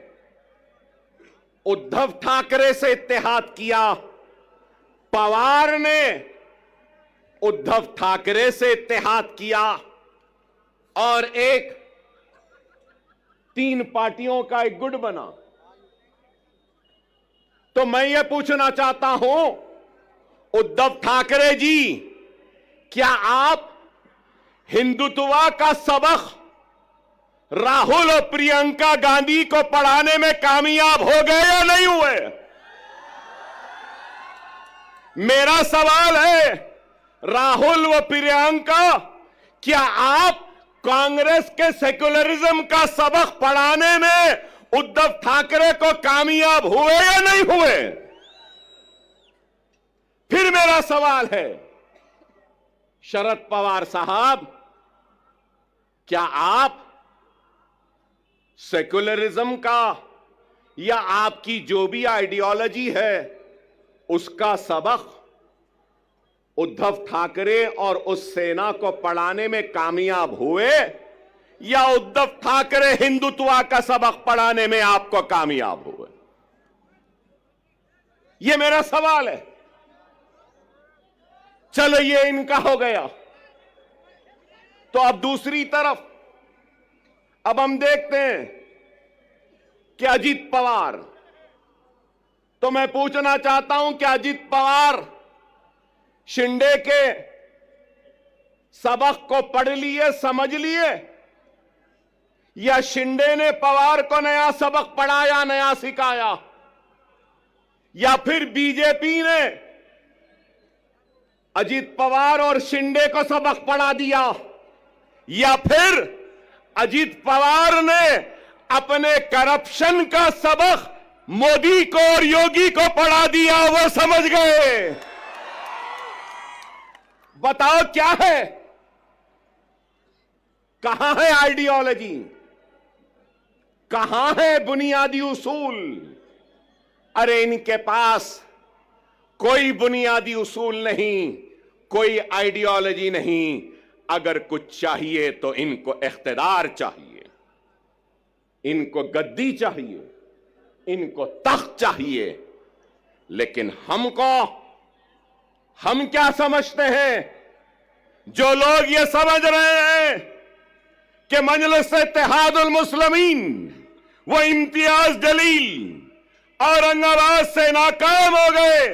उद्धव ठाकरे से इत्तेहाद किया, पवार ने उद्धव ठाकरे से इत्तेहाद किया और एक 3 पार्टियों का एक गुट बना। तो मैं ये पूछना चाहता हूं, उद्धव ठाकरे जी, क्या आप हिंदुत्व का सबक राहुल और प्रियंका गांधी को पढ़ाने में कामयाब हो गए या नहीं हुए? मेरा सवाल है, राहुल व प्रियंका, क्या आप कांग्रेस के सेक्युलरिज्म का सबक पढ़ाने में उद्धव ठाकरे को कामयाब हुए या नहीं हुए? फिर मेरा सवाल है, शरद पवार साहब, क्या आप सेक्युलरिज्म का या आपकी जो भी आइडियोलॉजी है उसका सबक उद्धव ठाकरे और उस सेना को पढ़ाने में कामयाब हुए, या उद्धव ठाकरे हिंदुत्व का सबक पढ़ाने में आपको कामयाब हुए? यह मेरा सवाल है। चलो ये इनका हो गया, तो अब दूसरी तरफ अब हम देखते हैं कि अजीत पवार, तो मैं पूछना चाहता हूं कि अजित पवार शिंदे के सबक को पढ़ लिए, समझ लिए, या शिंदे ने पवार को नया सबक पढ़ाया, नया सिखाया, या फिर बीजेपी ने अजित पवार और शिंदे को सबक पढ़ा दिया, या फिर अजित पवार ने अपने करप्शन का सबक मोदी को और योगी को पढ़ा दिया, वो समझ गए। बताओ क्या है, कहां है आइडियोलॉजी, कहां है बुनियादी उसूल? अरे इनके पास कोई बुनियादी उसूल नहीं, कोई आइडियोलॉजी नहीं। अगर कुछ चाहिए तो इनको इख्तिदार चाहिए, इनको गद्दी चाहिए, इनको तख्त चाहिए। लेकिन हम क्या समझते हैं? जो लोग ये समझ रहे हैं कि मजलिस इत्तेहादुल मुस्लिमीन वो इम्तियाज जलील औरंगाबाद से नाकाम हो गए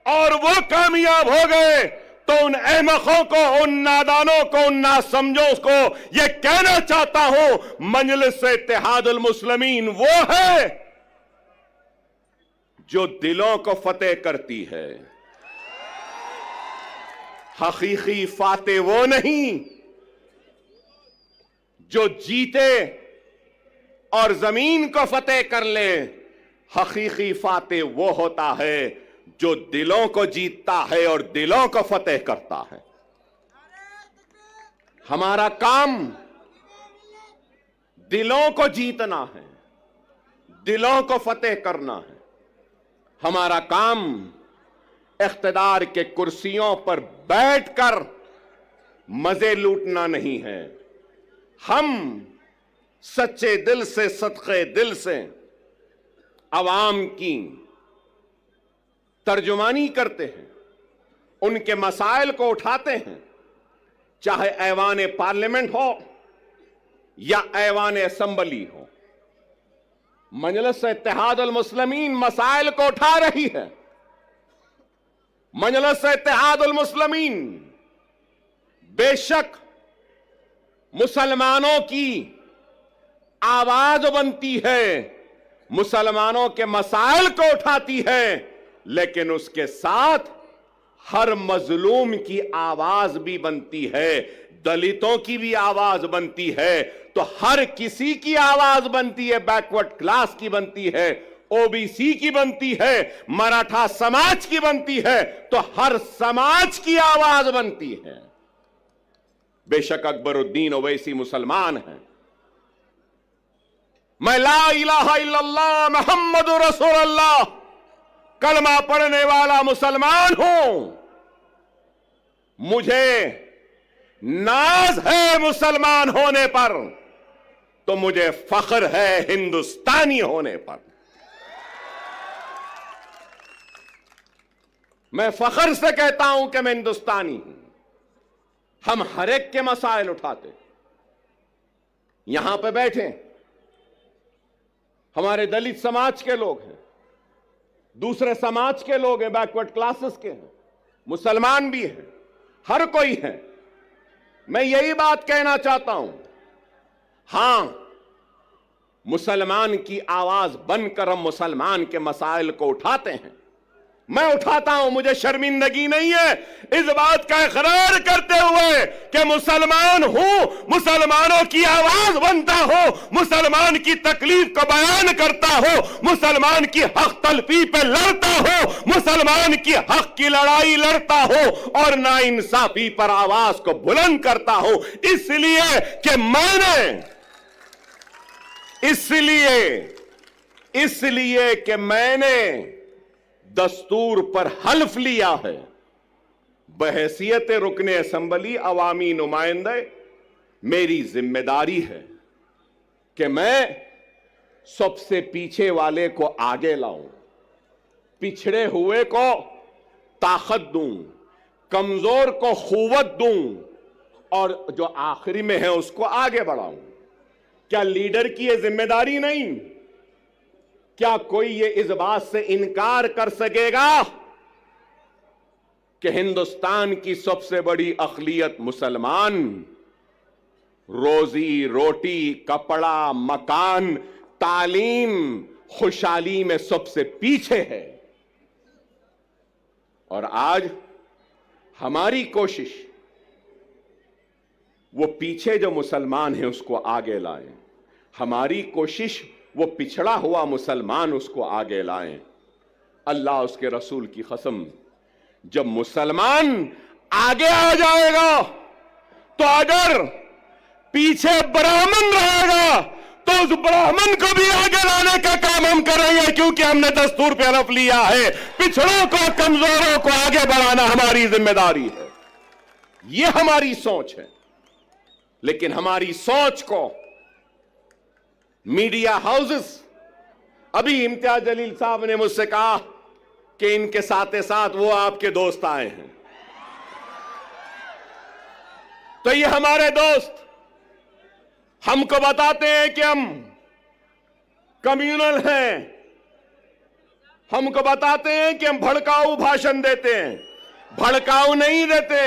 और वो कामयाब हो गए, तो उन अहमकों को, उन नादानों को, उन नासमझों को ये कहना चाहता हूं, मजलिस इत्तेहादुल मुस्लिमीन वो है जो दिलों को फतेह करती है। हकीकी फातेह वो नहीं जो जीते और जमीन को फतेह कर ले। हकीकी फातेह वो होता है जो दिलों को जीतता है और दिलों को फतेह करता है। हमारा काम दिलों को जीतना है, दिलों को फतेह करना है। हमारा काम इख्तिदार के कुर्सियों पर बैठकर मजे लूटना नहीं है। हम सच्चे दिल से, सदके दिल से अवाम की तर्जुमानी करते हैं, उनके मसाइल को उठाते हैं, चाहे ऐवान पार्लियामेंट हो या ऐवान असेंबली हो। मजलिस इत्तेहादुल मुस्लिमीन मसाइल को उठा रही है। मजलिस इत्तेहादुल मुस्लिमीन बेशक मुसलमानों की आवाज बनती है, मुसलमानों के मसाइल को उठाती है, लेकिन उसके साथ हर मजलूम की आवाज भी बनती है, दलितों की भी आवाज बनती है, तो हर किसी की आवाज बनती है। बैकवर्ड क्लास की बनती है, ओबीसी की बनती है, मराठा समाज की बनती है, तो हर समाज की आवाज बनती है। बेशक अकबरुद्दीन ओवैसी मुसलमान हैं, मैं ला इलाहा इल्लल्लाह मुहम्मदुर रसूलुल्लाह कलमा पढ़ने वाला मुसलमान हूं। मुझे नाज है मुसलमान होने पर, तो मुझे फख्र है हिंदुस्तानी होने पर। मैं फख्र से कहता हूं कि मैं हिंदुस्तानी हूं। हम हर एक के मसाइल उठाते, यहां पे बैठे हमारे दलित समाज के लोग हैं, दूसरे समाज के लोग हैं, बैकवर्ड क्लासेस के हैं, मुसलमान भी हैं, हर कोई है। मैं यही बात कहना चाहता हूं, हां मुसलमान की आवाज बनकर हम मुसलमान के मसाइल को उठाते हैं। मैं उठाता हूं, मुझे शर्मिंदगी नहीं है इस बात का इकरार करते हुए कि मुसलमान हूं, मुसलमानों की आवाज बनता हो, मुसलमान की तकलीफ को बयान करता हो, मुसलमान की हक तलफी पे लड़ता हो, मुसलमान की हक की लड़ाई लड़ता हो और नाइंसाफी पर आवाज को बुलंद करता हो। इसलिए कि मैंने दस्तूर पर हल्फ लिया है, बहैसियत रुकने असेंबली अवामी नुमाइंदे मेरी जिम्मेदारी है कि मैं सबसे पीछे वाले को आगे लाऊं, पिछड़े हुए को ताकत दूं, कमजोर को खुवत दूं और जो आखिरी में है उसको आगे बढ़ाऊं। क्या लीडर की यह जिम्मेदारी नहीं क्या कोई ये इस बात से इनकार कर सकेगा कि हिंदुस्तान की सबसे बड़ी अक़लियत मुसलमान रोजी रोटी, कपड़ा, मकान, तालीम, खुशहाली में सबसे पीछे है? और आज हमारी कोशिश वो पीछे जो मुसलमान है उसको आगे लाएं, हमारी कोशिश वो पिछड़ा हुआ मुसलमान उसको आगे लाएं। अल्लाह उसके रसूल की कसम, जब मुसलमान आगे आ जाएगा तो अगर पीछे ब्राह्मण रहेगा तो उस ब्राह्मण को भी आगे लाने का काम हम करेंगे, क्योंकि हमने दस्तूर पे हलफ लिया है पिछड़ों को, कमजोरों को आगे बढ़ाना हमारी जिम्मेदारी है। यह हमारी सोच है। लेकिन हमारी सोच को मीडिया हाउसेस, अभी इम्तियाज जलील साहब ने मुझसे कहा कि इनके साथ साथ वो आपके दोस्त आए हैं, तो ये हमारे दोस्त हमको बताते हैं कि हम कम्युनल हैं, हमको बताते हैं कि हम भड़काऊ भाषण देते हैं। भड़काऊ नहीं देते,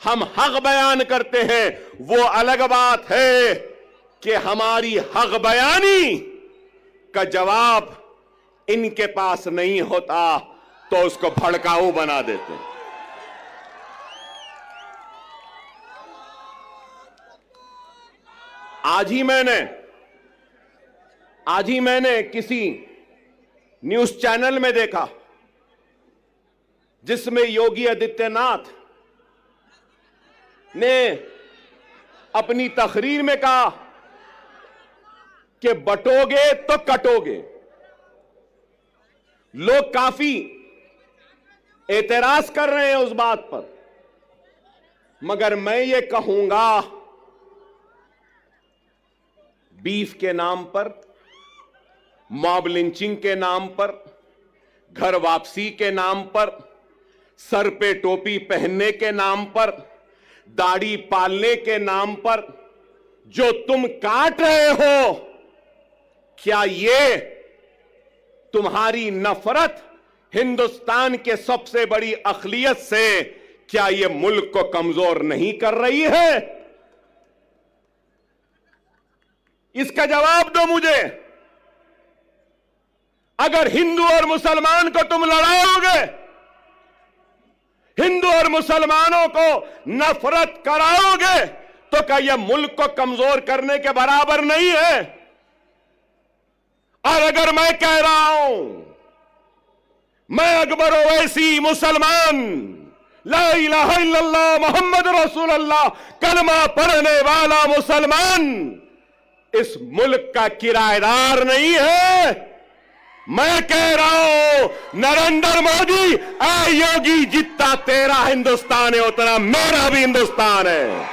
हम हक बयान करते हैं। वो अलग बात है कि हमारी हक बयानी का जवाब इनके पास नहीं होता तो उसको भड़काऊ बना देते हैं। आज ही मैंने किसी न्यूज चैनल में देखा जिसमें योगी आदित्यनाथ ने अपनी तकरीर में कहा कि बटोगे तो कटोगे। लोग काफी एतराज कर रहे हैं उस बात पर, मगर मैं ये कहूंगा, बीफ के नाम पर, मॉब लिंचिंग के नाम पर, घर वापसी के नाम पर, सर पे टोपी पहनने के नाम पर, दाढ़ी पालने के नाम पर जो तुम काट रहे हो, क्या ये तुम्हारी नफरत हिंदुस्तान के सबसे बड़ी अक़लियत से, क्या ये मुल्क को कमजोर नहीं कर रही है? इसका जवाब दो मुझे। अगर हिंदू और मुसलमान को तुम लड़ाओगे, हिंदू और मुसलमानों को नफरत कराओगे, तो क्या यह मुल्क को कमजोर करने के बराबर नहीं है? और अगर मैं कह रहा हूं, मैं अकबर ओवैसी मुसलमान, ला इलाहा इल्लल्लाह मोहम्मद रसूलुल्लाह कलमा पढ़ने वाला मुसलमान, इस मुल्क का किराएदार नहीं है। मैं कह रहा हूं नरेंद्र मोदी, आ योगी, जितना तेरा हिंदुस्तान है उतना मेरा भी हिंदुस्तान है।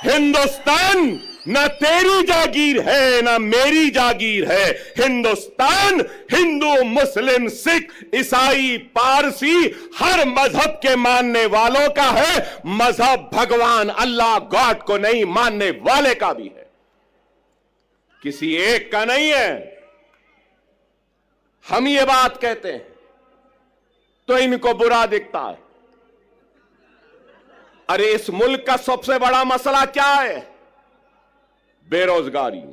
हिंदुस्तान न तेरी जागीर है न मेरी जागीर है। हिंदुस्तान हिंदू, मुस्लिम, सिख, ईसाई, पारसी, हर मजहब के मानने वालों का है। मजहब भगवान अल्लाह गॉड को नहीं मानने वाले का भी है, किसी एक का नहीं है। हम ये बात कहते हैं तो इनको बुरा दिखता है। अरे इस मुल्क का सबसे बड़ा मसला क्या है? बेरोजगारी।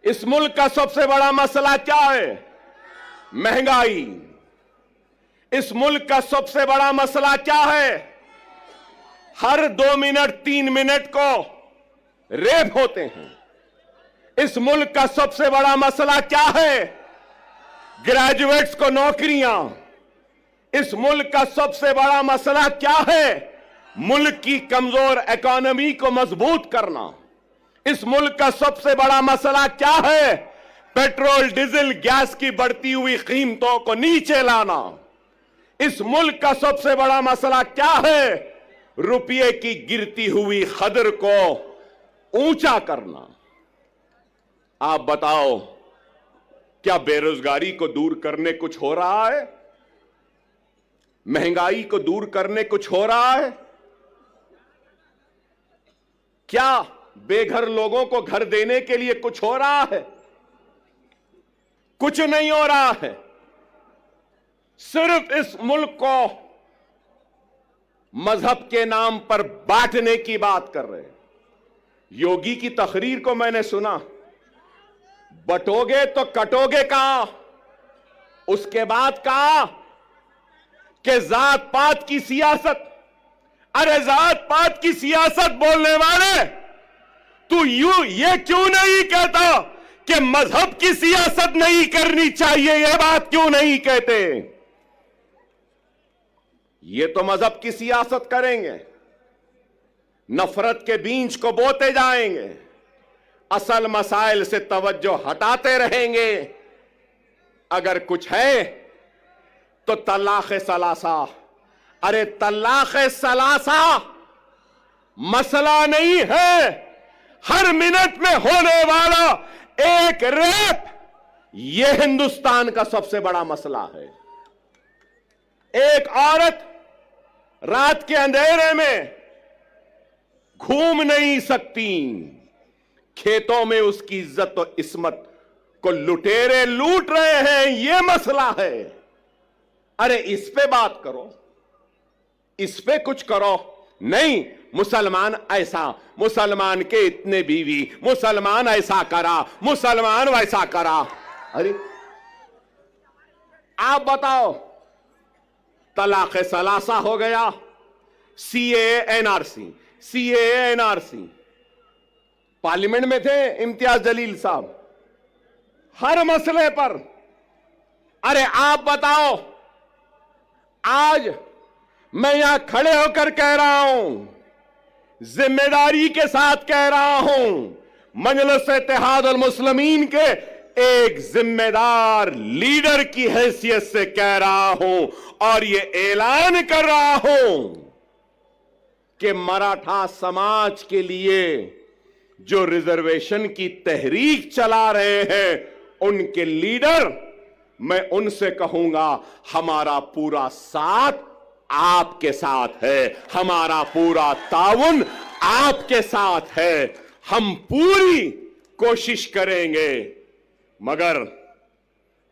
इस मुल्क का सबसे बड़ा मसला क्या है? महंगाई। इस मुल्क का सबसे बड़ा मसला क्या है? हर 2 मिनट 3 मिनट को रेप होते हैं। इस मुल्क का सबसे बड़ा मसला क्या है? ग्रेजुएट्स को नौकरियां। इस मुल्क का सबसे बड़ा मसला क्या है? मुल्क की कमजोर इकोनॉमी को मजबूत करना। इस मुल्क का सबसे बड़ा मसला क्या है? पेट्रोल, डीजल, गैस की बढ़ती हुई कीमतों को नीचे लाना। इस मुल्क का सबसे बड़ा मसला क्या है? रुपये की गिरती हुई कदर को ऊंचा करना। आप बताओ, क्या बेरोजगारी को दूर करने कुछ हो रहा है? महंगाई को दूर करने कुछ हो रहा है? क्या बेघर लोगों को घर देने के लिए कुछ हो रहा है? कुछ नहीं हो रहा है। सिर्फ इस मुल्क को मजहब के नाम पर बांटने की बात कर रहे हैं। योगी की तकरीर को मैंने सुना, बटोगे तो कटोगे कहां? उसके बाद कहा कि जात पात की सियासत। अरे जात पात की सियासत बोलने वाले, तू ये क्यों नहीं कहता कि मजहब की सियासत नहीं करनी चाहिए? यह बात क्यों नहीं कहते? ये तो मजहब की सियासत करेंगे, नफरत के बीज को बोते जाएंगे, असल मसाइल से तवज्जो हटाते रहेंगे। अगर कुछ है तो तलाक सलासा। अरे तलाक सलासा मसला नहीं है, हर मिनट में होने वाला एक रेप, यह हिंदुस्तान का सबसे बड़ा मसला है। एक औरत रात के अंधेरे में घूम नहीं सकती, खेतों में उसकी इज्जत और इस्मत को लुटेरे लूट रहे हैं, यह मसला है। अरे इस पे बात करो, इस पे कुछ करो। नहीं, मुसलमान ऐसा, मुसलमान के इतने बीवी, मुसलमान ऐसा करा, मुसलमान वैसा करा। अरे आप बताओ, तलाक सलासा हो गया, CAA NRC, CAA NRC. Parliament में थे इम्तियाज जलील साहब, हर मसले पर। अरे आप बताओ, आज मैं यहां खड़े होकर कह रहा हूं, जिम्मेदारी के साथ कह रहा हूं, मजलिस इत्तेहाद अल मुस्लिमीन के एक जिम्मेदार लीडर की हैसियत से कह रहा हूं और यह ऐलान कर रहा हूं कि मराठा समाज के लिए जो रिजर्वेशन की तहरीक चला रहे हैं, उनके लीडर, मैं उनसे कहूंगा, हमारा पूरा साथ आपके साथ है, हमारा पूरा ताउन आपके साथ है। हम पूरी कोशिश करेंगे, मगर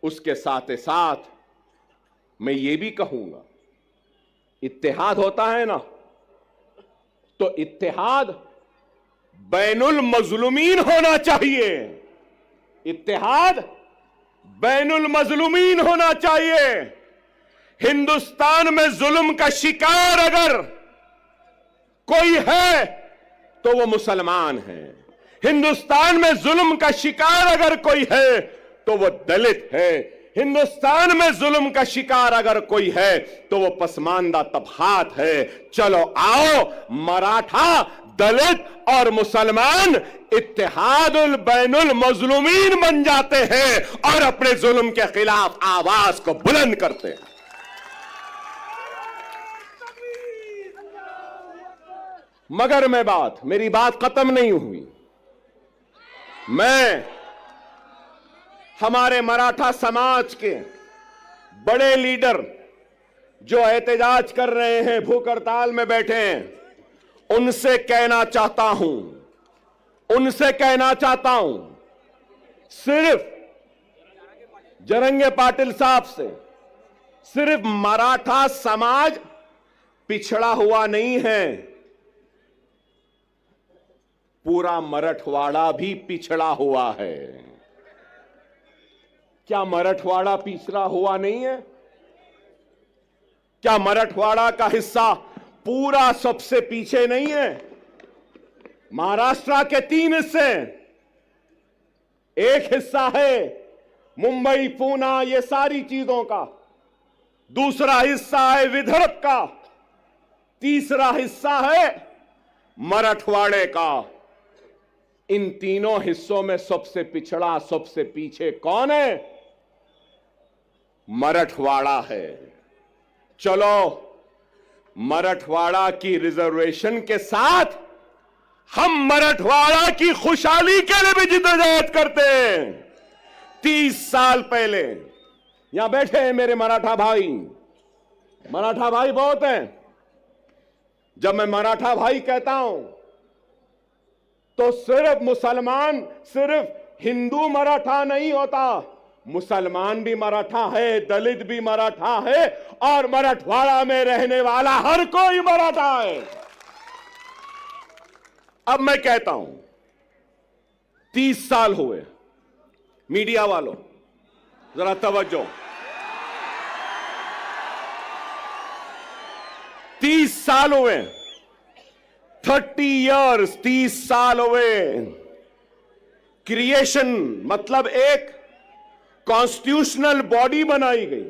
उसके साथ ही साथ मैं ये भी कहूंगा, इत्तेहाद होता है ना, तो इत्तेहाद बैनुल मजलूमीन होना चाहिए। इत्तेहाद बैनुल मजलूमीन होना चाहिए। हिंदुस्तान में जुल्म का शिकार अगर कोई है तो वो मुसलमान है। हिंदुस्तान में जुल्म का शिकार अगर कोई है तो वो दलित है। हिंदुस्तान में जुल्म का शिकार अगर कोई है तो वो पसमानदा तबकात है। चलो आओ, मराठा, दलित और मुसलमान इत्तेहादुल बैनुल मजलूमीन बन जाते हैं और अपने जुल्म के खिलाफ आवाज को बुलंद करते हैं। मगर मेरी बात खत्म नहीं हुई। मैं हमारे मराठा समाज के बड़े लीडर जो एहतजाज कर रहे हैं, भूख हड़ताल में बैठे हैं, उनसे कहना चाहता हूं, सिर्फ जरंगे पाटिल साहब से, सिर्फ मराठा समाज पिछड़ा हुआ नहीं है, पूरा मराठवाड़ा भी पिछड़ा हुआ है। क्या मराठवाड़ा पिछड़ा हुआ नहीं है? क्या मराठवाड़ा का हिस्सा पूरा सबसे पीछे नहीं है? महाराष्ट्र के 3 हिस्से, एक हिस्सा है मुंबई, पूना, ये सारी चीजों का, दूसरा हिस्सा है विदर्भ का, तीसरा हिस्सा है मराठवाड़े का। इन तीनों हिस्सों में सबसे पिछड़ा, सबसे पीछे कौन है? मराठवाड़ा है। चलो, मराठवाड़ा की रिजर्वेशन के साथ हम मराठवाड़ा की खुशहाली के लिए भी जिद्दोजहद करते हैं। 30 साल पहले, यहां बैठे हैं मेरे मराठा भाई बहुत हैं। जब मैं मराठा भाई कहता हूं तो सिर्फ मुसलमान, सिर्फ हिंदू मराठा नहीं होता, मुसलमान भी मराठा है, दलित भी मराठा है, और मराठवाड़ा में रहने वाला हर कोई मराठा है। अब मैं कहता हूं, 30 साल हुए, मीडिया वालों जरा तवज्जो, 30 साल हुए, 30 इयर्स, 30 साल हुए। क्रिएशन मतलब एक कॉन्स्टिट्यूशनल बॉडी बनाई गई।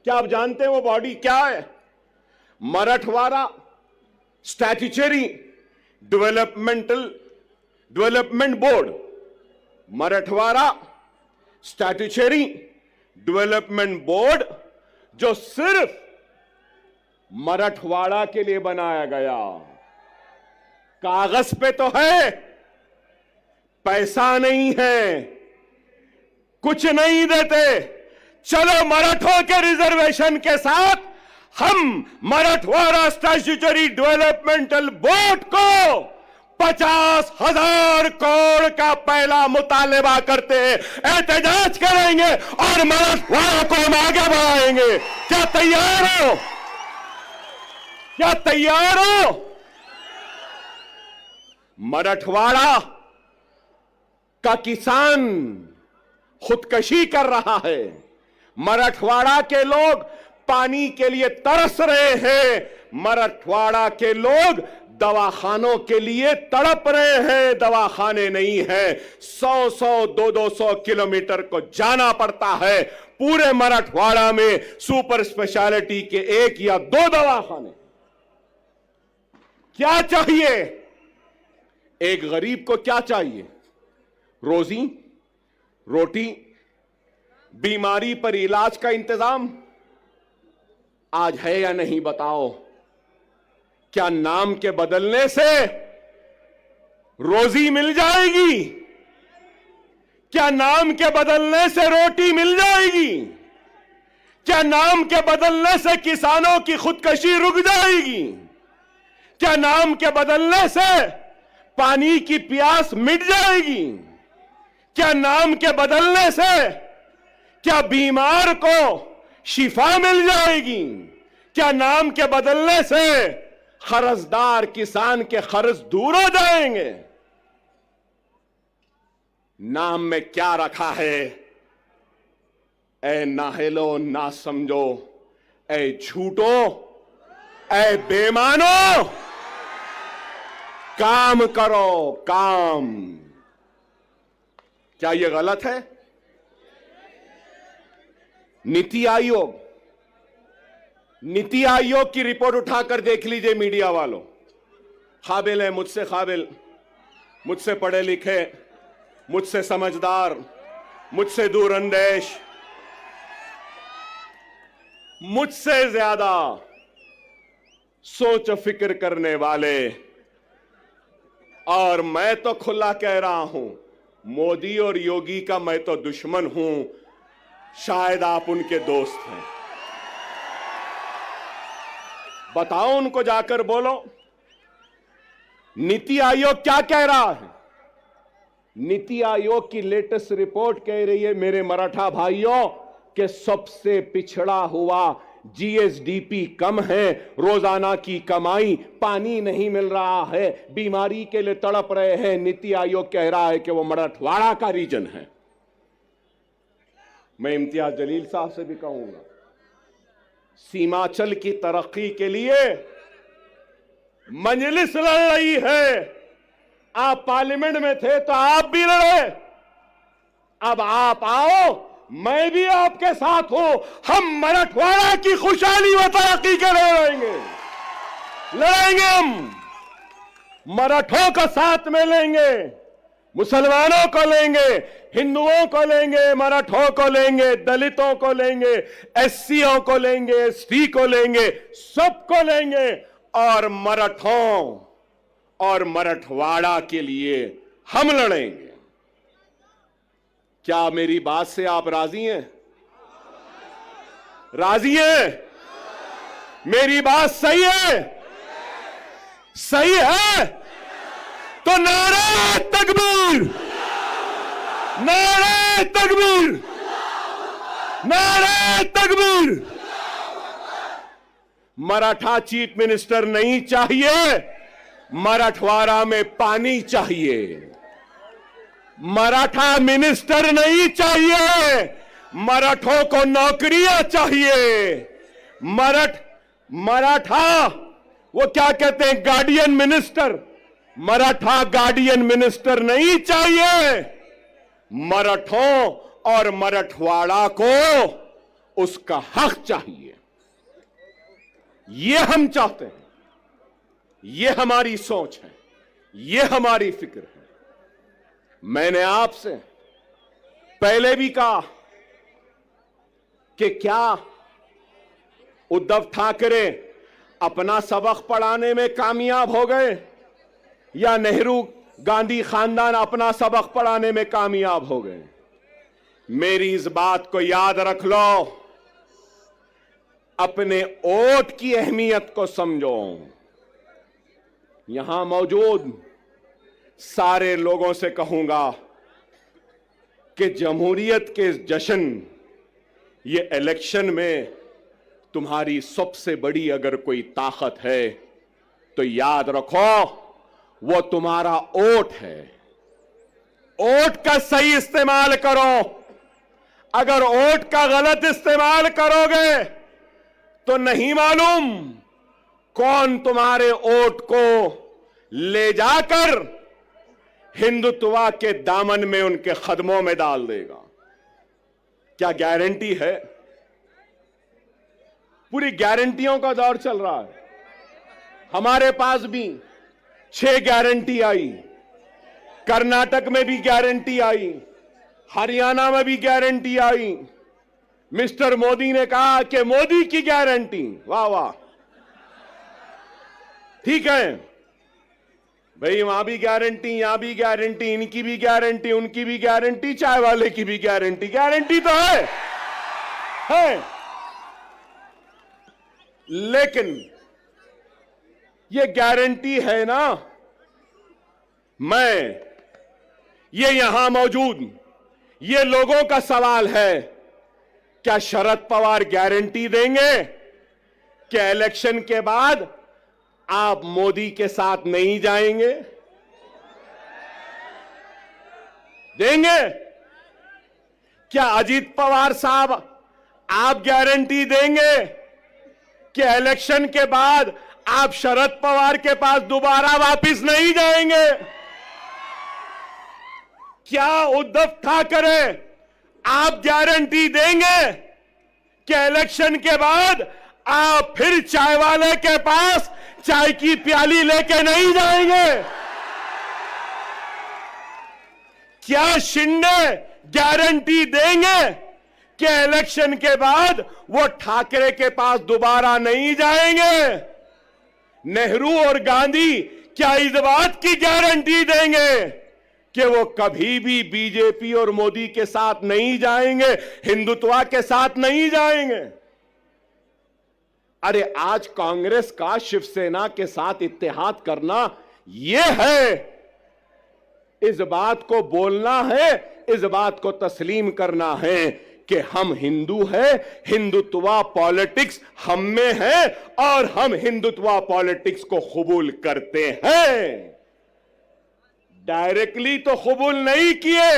क्या आप जानते हैं वो बॉडी क्या है? Marathwada statutory development board. Marathwada statutory development board जो सिर्फ मराठवाड़ा के लिए बनाया गया। कागज पे तो है, पैसा नहीं है, कुछ नहीं देते। चलो मराठों के रिजर्वेशन के साथ हम मराठवाड़ा स्टैट्यूटरी डेवलपमेंटल बोर्ड को 50,000 करोड़ का पहला मुतालबा करते हैं, एहतजाज करेंगे और मराठवाड़ा को हम आगे बढ़ाएंगे। क्या तैयार हो? क्या तैयार हो? मराठवाड़ा का किसान खुदकशी कर रहा है, मराठवाड़ा के लोग पानी के लिए तरस रहे हैं, मराठवाड़ा के लोग दवाखानों के लिए तड़प रहे हैं, दवाखाने नहीं है। 100-100, 200-200 किलोमीटर को जाना पड़ता है। पूरे मराठवाड़ा में सुपर स्पेशलिटी के 1 या 2 दवाखाने। क्या चाहिए? एक गरीब को क्या चाहिए? रोजी, रोटी, बीमारी पर इलाज का इंतजाम आज है या नहीं बताओ? क्या नाम के बदलने से रोजी मिल जाएगी? क्या नाम के बदलने से रोटी मिल जाएगी? क्या नाम के बदलने से किसानों की खुदकशी रुक जाएगी? क्या नाम के बदलने से पानी की प्यास मिट जाएगी? क्या नाम के बदलने से क्या बीमार को शिफा मिल जाएगी? क्या नाम के बदलने से कर्जदार किसान के कर्ज दूर हो जाएंगे? नाम में क्या रखा है? ऐ नाहेलो ना समझो, ऐ झूठो, ऐ बेमानो, काम करो काम। क्या यह गलत है? नीति आयोग की रिपोर्ट उठाकर देख लीजिए मीडिया वालों। काबिल है, मुझसे काबिल, मुझसे पढ़े लिखे, मुझसे समझदार, मुझसे दूरअंदेश, मुझसे ज्यादा सोच फिक्र करने वाले, और मैं तो खुला कह रहा हूं, मोदी और योगी का मैं तो दुश्मन हूं, शायद आप उनके दोस्त हैं। बताओ उनको, जाकर बोलो नीति आयोग क्या कह रहा है। नीति आयोग की लेटेस्ट रिपोर्ट कह रही है, मेरे मराठा भाइयों, कि सबसे पिछड़ा हुआ जीएसडीपी कम है, रोजाना की कमाई, पानी नहीं मिल रहा है, बीमारी के लिए तड़प रहे हैं। नीति आयोग कह रहा है कि वो मराठवाड़ा का रीजन है। मैं इम्तियाज जलील साहब से भी कहूंगा, सीमांचल की तरक्की के लिए मजलिस लड़ रही है। आप पार्लियामेंट में थे तो आप भी लड़े, अब आप आओ, मैं भी आपके साथ हूं। हम मराठवाड़ा की खुशहाली व तरक्की के लिए लड़ेंगे। हम मराठों का साथ में लेंगे, मुसलमानों को लेंगे, हिंदुओं को लेंगे, मराठों को लेंगे, दलितों को लेंगे, एससीओ को लेंगे, एसटी को लेंगे, सबको लेंगे, और मराठों और मराठवाड़ा के लिए हम लड़ेंगे। क्या मेरी बात से आप राजी हैं? राजी हैं? मेरी बात सही है? सही है? तो नारे तकबीर, नारे तकबीर, नारे तकबीर। मराठा चीफ मिनिस्टर नहीं चाहिए, मराठवाड़ा में पानी चाहिए। मराठा मिनिस्टर नहीं चाहिए, मराठों को नौकरियां चाहिए। मराठा वो क्या कहते हैं, guardian minister, Maratha guardian minister नहीं चाहिए। मराठों और मराठवाड़ा को उसका हक चाहिए। ये हम चाहते हैं, ये हमारी सोच है, ये हमारी फिक्र है। मैंने आपसे पहले भी कहा कि क्या उद्धव ठाकरे अपना सबक पढ़ाने में कामयाब हो गए या नेहरू गांधी खानदान अपना सबक पढ़ाने में कामयाब हो गए? मेरी इस बात को याद रख लो, अपने वोट की अहमियत को समझो। यहां मौजूद सारे लोगों से कहूंगा कि जमहूरियत के जश्न, ये इलेक्शन में तुम्हारी सबसे बड़ी अगर कोई ताकत है तो याद रखो वो तुम्हारा वोट है। वोट का सही इस्तेमाल करो। अगर वोट का गलत इस्तेमाल करोगे तो नहीं मालूम कौन तुम्हारे वोट को ले जाकर हिंदुत्व के दामन में उनके कदमों में डाल देगा। क्या गारंटी है? पूरी गारंटियों का दौर चल रहा है। हमारे पास भी 6 गारंटी आई, कर्नाटक में भी गारंटी आई, हरियाणा में भी गारंटी आई। मिस्टर मोदी ने कहा कि मोदी की गारंटी, वाह वाह, ठीक है भाई, वहां भी गारंटी, यहां भी गारंटी, इनकी भी गारंटी, उनकी भी गारंटी, चाय वाले की भी गारंटी। गारंटी तो है। लेकिन ये गारंटी है ना, ये यहां मौजूद ये लोगों का सवाल है, क्या शरद पवार गारंटी देंगे कि इलेक्शन के बाद आप मोदी के साथ नहीं जाएंगे? देंगे? क्या अजीत पवार साहब आप गारंटी देंगे कि इलेक्शन के बाद आप शरद पवार के पास दोबारा वापस नहीं जाएंगे? क्या उद्धव ठाकरे आप गारंटी देंगे कि इलेक्शन के बाद आप फिर चाय वाले के पास चाय की प्याली लेके नहीं जाएंगे? क्या शिंदे गारंटी देंगे कि इलेक्शन के बाद वो ठाकरे के पास दोबारा नहीं जाएंगे? नेहरू और गांधी क्या इस बात की गारंटी देंगे कि वो कभी भी बीजेपी और मोदी के साथ नहीं जाएंगे, हिंदुत्व के साथ नहीं जाएंगे? अरे आज कांग्रेस का शिवसेना के साथ इत्तेहाद करना यह है, इस बात को बोलना है, इस बात को तस्लीम करना है कि हम हिंदू हैं, हिंदुत्व पॉलिटिक्स हम में है और हम हिंदुत्व पॉलिटिक्स को कबूल करते हैं। डायरेक्टली तो कबूल नहीं किए,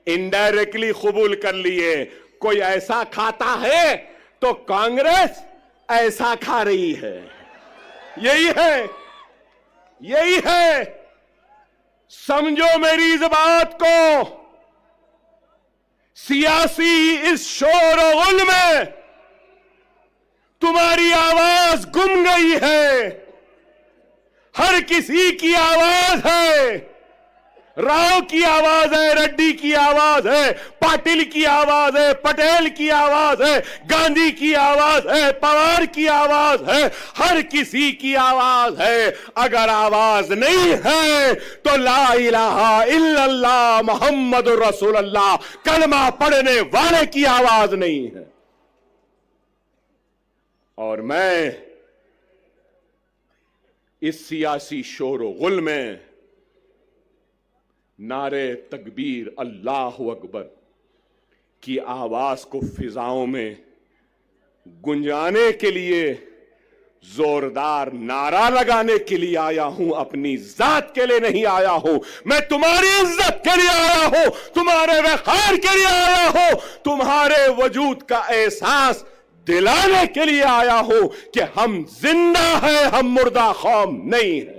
इनडायरेक्टली कबूल कर लिए। कोई ऐसा खाता है तो कांग्रेस ऐसा खा रही है। यही है। समझो मेरी इस बात को। सियासी इस शोर और गुल में तुम्हारी आवाज गुम गई है। हर किसी की आवाज है, राव की आवाज है, रेड्डी की आवाज है, पाटिल की आवाज है, पटेल की आवाज है, गांधी की आवाज है, पवार की आवाज है, हर किसी की आवाज है। अगर आवाज नहीं है तो ला इलाहा इल्लल्लाह मुहम्मदुर रसूलुल्लाह कलमा पढ़ने वाले की आवाज नहीं है। और मैं इस सियासी शोर गुल में नारे तकबीर अल्लाह अकबर की आवाज को फिजाओं में गुंजाने के लिए जोरदार नारा लगाने के लिए आया हूं, अपनी जात के लिए नहीं आया हूं। मैं तुम्हारी इज्जत के लिए आया हूं, तुम्हारे वक़ार के लिए आया हूं, तुम्हारे वजूद का एहसास दिलाने के लिए आया हूं कि हम जिंदा हैं, हम मुर्दा कौम नहीं है।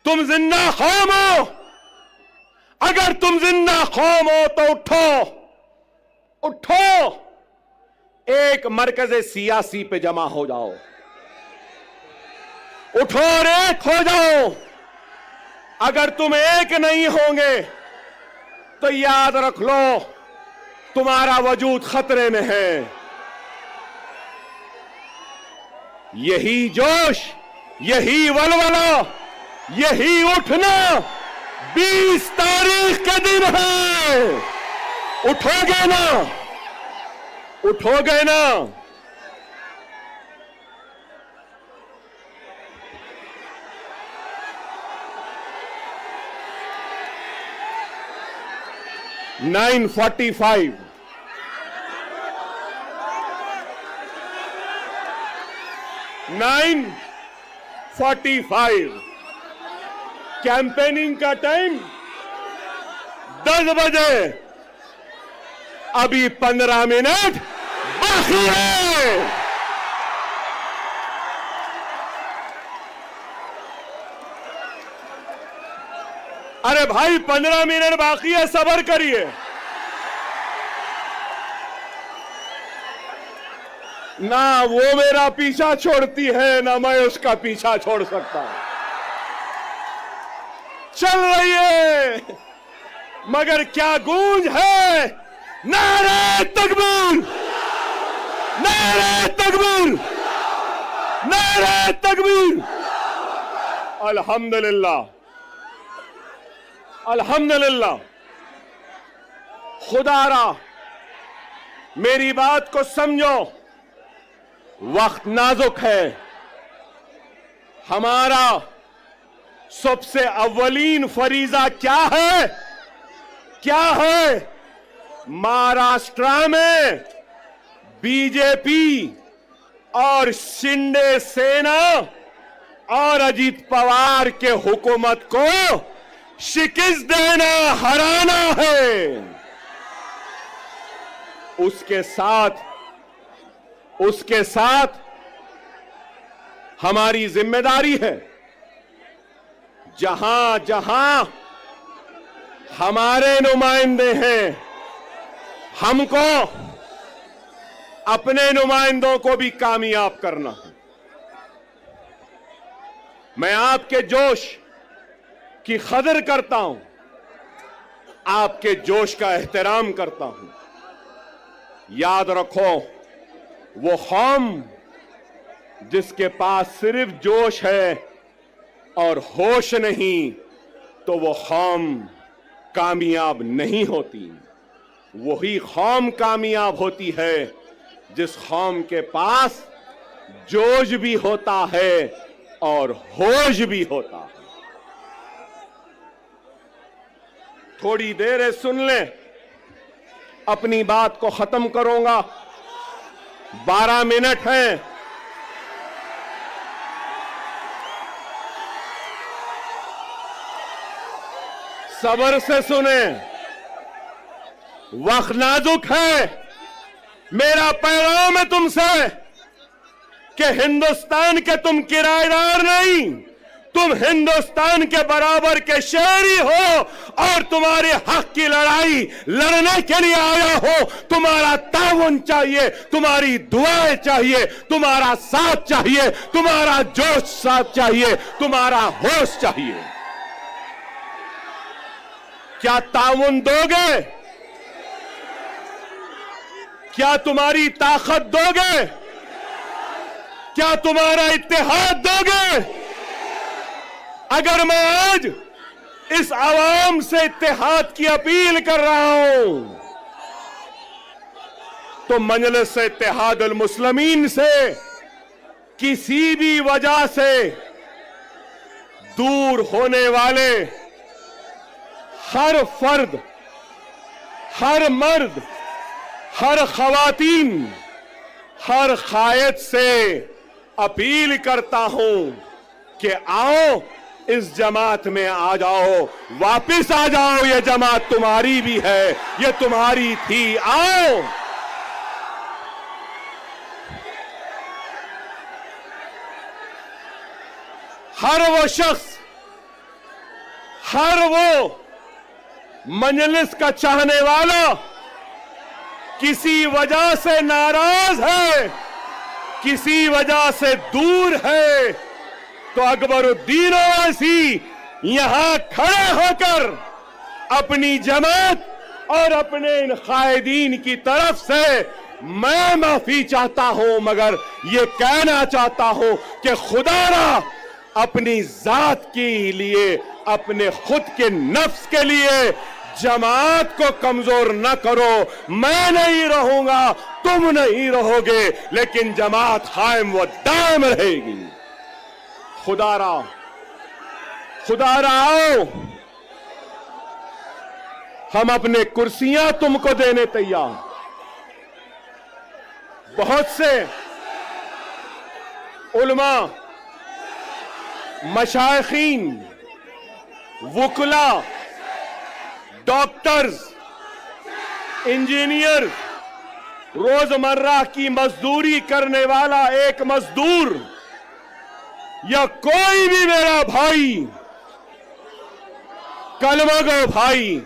तुम जिंदा कौम हो। अगर तुम जिंदा कौम हो तो उठो, उठो, एक मरकज़े सियासी पे जमा हो जाओ, उठो और एक हो जाओ। अगर तुम एक नहीं होंगे तो याद रख लो तुम्हारा वजूद खतरे में है। यही जोश, यही वलवला, यही उठना 20 तारीख का दिन है। उठोगे ना, उठोगे ना। (9:45) कैंपेनिंग का टाइम 10 बजे। अभी 15 मिनट बाकी है। अरे भाई 15 मिनट बाकी है, सब्र करिए। ना वो मेरा पीछा छोड़ती है, ना मैं उसका पीछा छोड़ सकता। चल रही है, मगर क्या गूंज है। नारे तकबीर, नारे तकबीर, नारे तकबीर। अल्हम्दुलिल्लाह, अल्हम्दुलिल्लाह। खुदारा मेरी बात को समझो, वक्त नाजुक है। हमारा सबसे अव्वलीन फरीजा क्या है? क्या है? महाराष्ट्र में बीजेपी और शिंदे सेना और अजीत पवार के हुकूमत को शिकस्त देना, हराना है। उसके साथ हमारी जिम्मेदारी है, जहां जहां हमारे नुमाइंदे हैं, हमको अपने नुमाइंदों को भी कामयाब करना है। मैं आपके जोश की कदर करता हूं, आपके जोश का एहतराम करता हूं। याद रखो, वो कौम जिसके पास सिर्फ जोश है और होश नहीं, तो वो कौम कामयाब नहीं होती। वही कौम कामयाब होती है जिस कौम के पास जोश भी होता है और होश भी होता है। थोड़ी देर सुन लें, अपनी बात को खत्म करूंगा। 12 मिनट हैं। सब्र से सुने, वक्त नाजुक है। मेरा पैगाम है तुमसे कि हिंदुस्तान के तुम किराएदार नहीं, तुम हिंदुस्तान के बराबर के शहरी हो और तुम्हारे हक की लड़ाई लड़ने के लिए आया हो। तुम्हारा ताउन चाहिए, तुम्हारी दुआएं चाहिए, तुम्हारा साथ चाहिए, तुम्हारा जोश साथ चाहिए, तुम्हारा होश चाहिए। क्या ताउन दोगे? क्या तुम्हारी ताकत दोगे? क्या तुम्हारा इत्तेहाद दोगे? अगर मैं आज इस आवाम से इत्तेहाद की अपील कर रहा हूं, तो मजलिस इत्तेहादुल मुस्लिमीन से किसी भी वजह से दूर होने वाले हर फर्द, हर मर्द, हर खवातीन, हर कायद से अपील करता हूं कि आओ इस जमात में आ जाओ, वापिस आ जाओ। ये जमात तुम्हारी भी है, ये तुम्हारी थी, आओ। हर वो शख्स, हर वो मजलिस का चाहने वाला किसी वजह से नाराज है, किसी वजह से दूर है, तो अकबरुद्दीन ओवैसी यहां खड़े होकर अपनी जमात और अपने इन कायदीन की तरफ से मैं माफी चाहता हूं, मगर ये कहना चाहता हूं कि खुदारा अपनी जात के लिए, अपने खुद के नफ्स के लिए जमात को कमजोर न करो। मैं नहीं रहूंगा, तुम नहीं रहोगे, लेकिन जमात कायम व दायम रहेगी। खुदारा, खुदारा आओ, हम अपने कुर्सियां तुमको देने तैयार। बहुत से उलमा, मशाइखीन, वुकला, डॉक्टर्स, इंजीनियर, रोजमर्रा की मजदूरी करने वाला एक मजदूर या कोई भी मेरा भाई, कलमागो भाई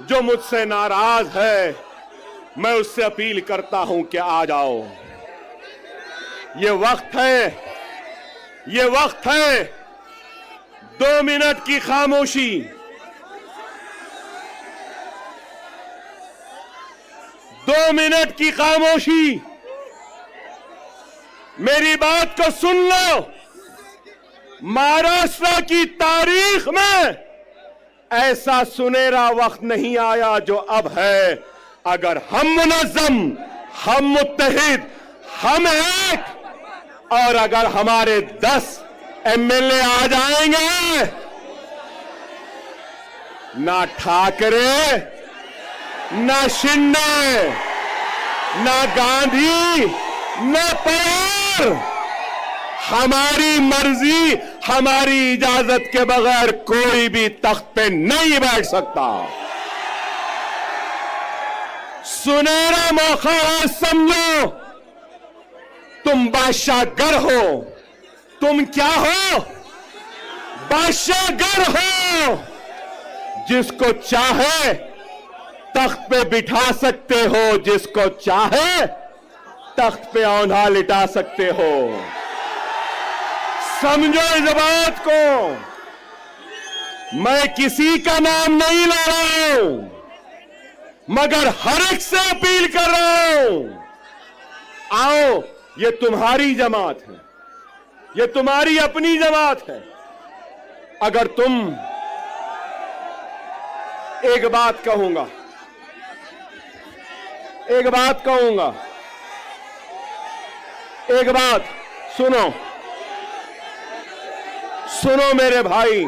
जो मुझसे नाराज है, मैं उससे अपील करता हूं कि आ जाओ। ये वक्त है, ये वक्त है 2 मिनट की खामोशी। 2 मिनट की खामोशी। मेरी बात को सुन लो। महाराष्ट्र की तारीख में ऐसा सुनहरा वक्त नहीं आया जो अब है। अगर हम मुनज़्ज़म, हम मुत्तहिद, हम एक, और अगर हमारे 10 एमएलए आ जाएंगे, ना ठाकरे, ना शिंदे, ना गांधी, ना पवार, हमारी मर्जी, हमारी इजाजत के बगैर कोई भी तख्त पे नहीं बैठ सकता। सुनहरा मौका है, समझो। तुम बादशाहगर हो। तुम क्या हो? बादशाहगर हो। जिसको चाहे तख्त पे बिठा सकते हो, जिसको चाहे तख्त पे औंधा लिटा सकते हो। समझो इस बात को। मैं किसी का नाम नहीं ले रहा हूं, मगर हर एक से अपील कर रहा हूं, आओ, ये तुम्हारी जमात है, ये तुम्हारी अपनी जमात है। अगर तुम, एक बात कहूंगा, एक बात कहूंगा, एक बात सुनो, सुनो मेरे भाई।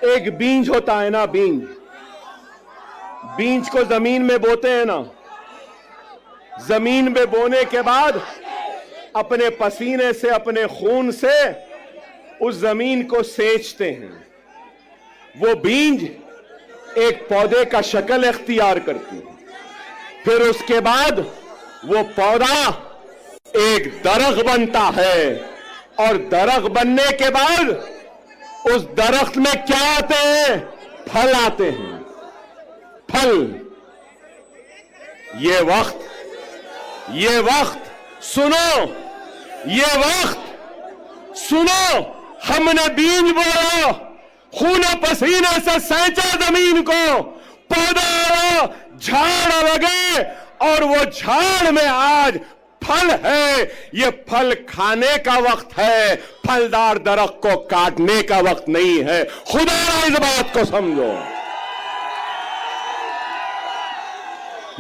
एक बीज होता है ना, बीज, बीज को जमीन में बोते हैं ना, जमीन में बोने के बाद अपने पसीने से, अपने खून से उस जमीन को सेंचते हैं। वो बीज एक पौधे का शक्ल इख्तियार करती है। फिर उसके बाद वो पौधा एक दरख्त बनता है, और दरख्त बनने के बाद उस दरख्त में क्या आते हैं? फल आते हैं। फल। ये वक्त सुनो, ये वक्त सुनो। हमने बीज बोया, खून पसीने से सेंचा जमीन को, पौधा आया, झाड़ लगे, और वो झाड़ में आज फल है। ये फल खाने का वक्त है, फलदार दरख्त को काटने का वक्त नहीं है। खुदा इस बात को समझो।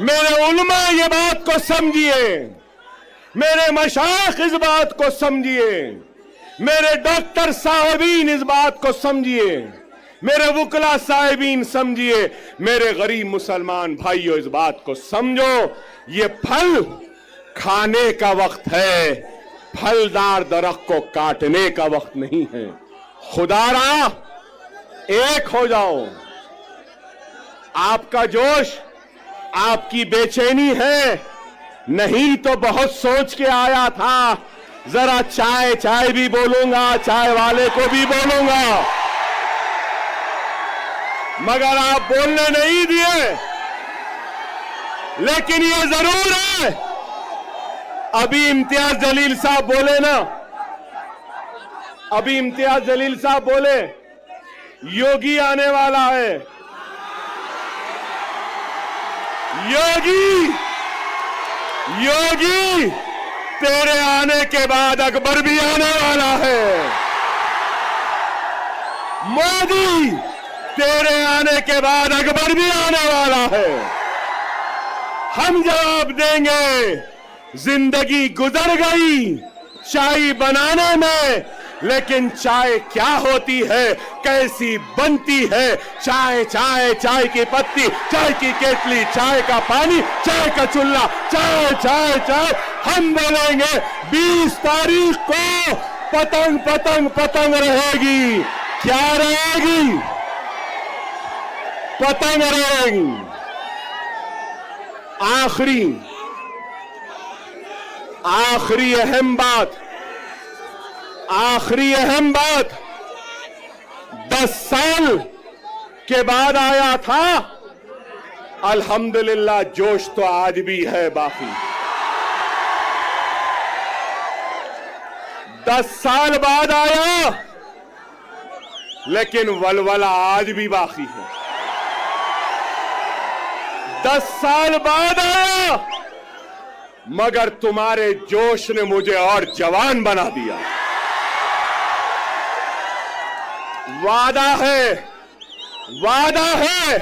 मेरे उलमा ये बात को समझिए, मेरे मशाइख इस बात को समझिए मेरे डॉक्टर साहिबीन इस बात को समझिए, मेरे वकला साहिबीन समझिए, मेरे गरीब मुसलमान भाइयों इस बात को समझो, ये फल खाने का वक्त है, फलदार दरख्त को काटने का वक्त नहीं है। खुदारा एक हो जाओ। आपका जोश, आपकी बेचैनी है, नहीं तो बहुत सोच के आया था, जरा चाय चाय भी बोलूंगा, चाय वाले को भी बोलूंगा, मगर आप बोलने नहीं दिए। लेकिन ये जरूर है, अभी इम्तियाज जलील साहब बोले ना, अभी इम्तियाज जलील साहब बोले योगी आने वाला है। योगी, योगी तेरे आने के बाद अकबर भी आने वाला है। मोदी तेरे आने के बाद अकबर भी आने वाला है। हम जवाब देंगे, जिंदगी गुजर गई चाय बनाने में, लेकिन चाय क्या होती है, कैसी बनती है, चाय चाय चाय की पत्ती, चाय की केतली, चाय का पानी, चाय का चूल्हा, चाय चाय चाय। हम बोलेंगे 20 तारीख को पतंग पतंग पतंग रहेगी। क्या रहेगी? पतंग रहेगी। आखिरी अहम बात, आखिरी अहम बात, 10 साल के बाद आया था, अल्हम्दुलिल्लाह जोश तो आज भी है बाकी। 10 साल बाद आया, लेकिन वलवला आज भी बाकी है। 10 साल बाद आया, मगर तुम्हारे जोश ने मुझे और जवान बना दिया। वादा है, वादा है,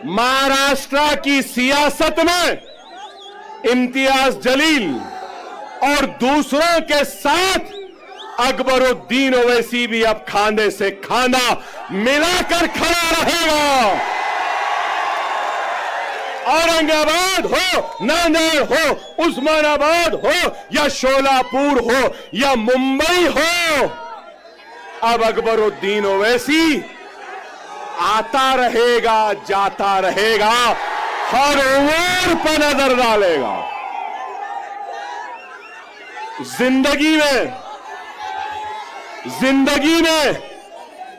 महाराष्ट्र की सियासत में इम्तियाज जलील और दूसरों के साथ अकबरुद्दीन ओवैसी भी अब खांधे से खांधा मिलाकर खड़ा रहेगा। औरंगाबाद हो, नांदेड़ हो, उस्मानाबाद हो या शोलापुर हो या मुंबई हो, अब अकबरुद्दीन ओवैसी आता रहेगा, जाता रहेगा, हर ओर पर नजर डालेगा। जिंदगी में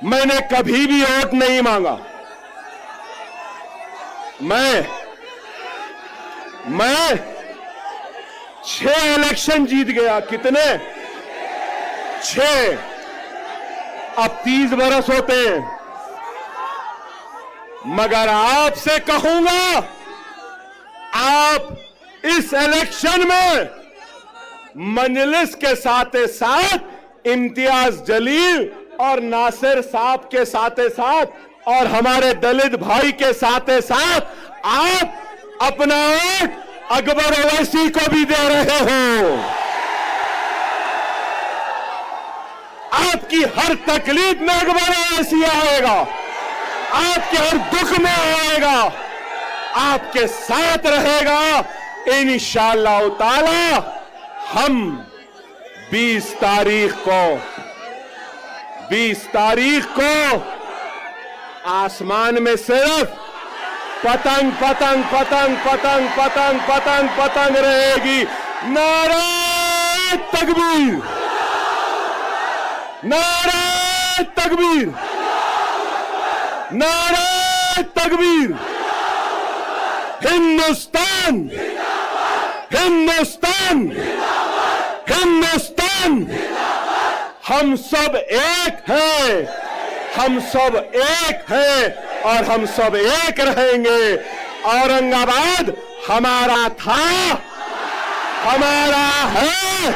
मैंने कभी भी वोट नहीं मांगा। मैं 6 इलेक्शन जीत गया। कितने? 6। अब 30 बरस होते हैं। मगर आपसे कहूंगा, आप इस इलेक्शन में मजलिस के साथ साथ इम्तियाज जलील और नासिर साहब के साथ साथ और हमारे दलित भाई के साथ साथ आप अपना वोट अकबर ओवैसी को भी दे रहे हो। आपकी हर तकलीफ में अकबर ओवैसी आएगा, आपके हर दुख में आएगा, आपके साथ रहेगा। इंशाअल्लाह ताला हम 20 तारीख को आसमान में सिर्फ पतंग पतंग पतंग पतंग पतंग पतंग पतंग रहेगी। नारे तकबीर, नारे तकबीर, नारे तकबीर। हिंदुस्तान, हिंदुस्तान, हिंदुस्तान। हम सब एक हैं, हम सब एक हैं और हम सब एक रहेंगे। औरंगाबाद हमारा था, हमारा है।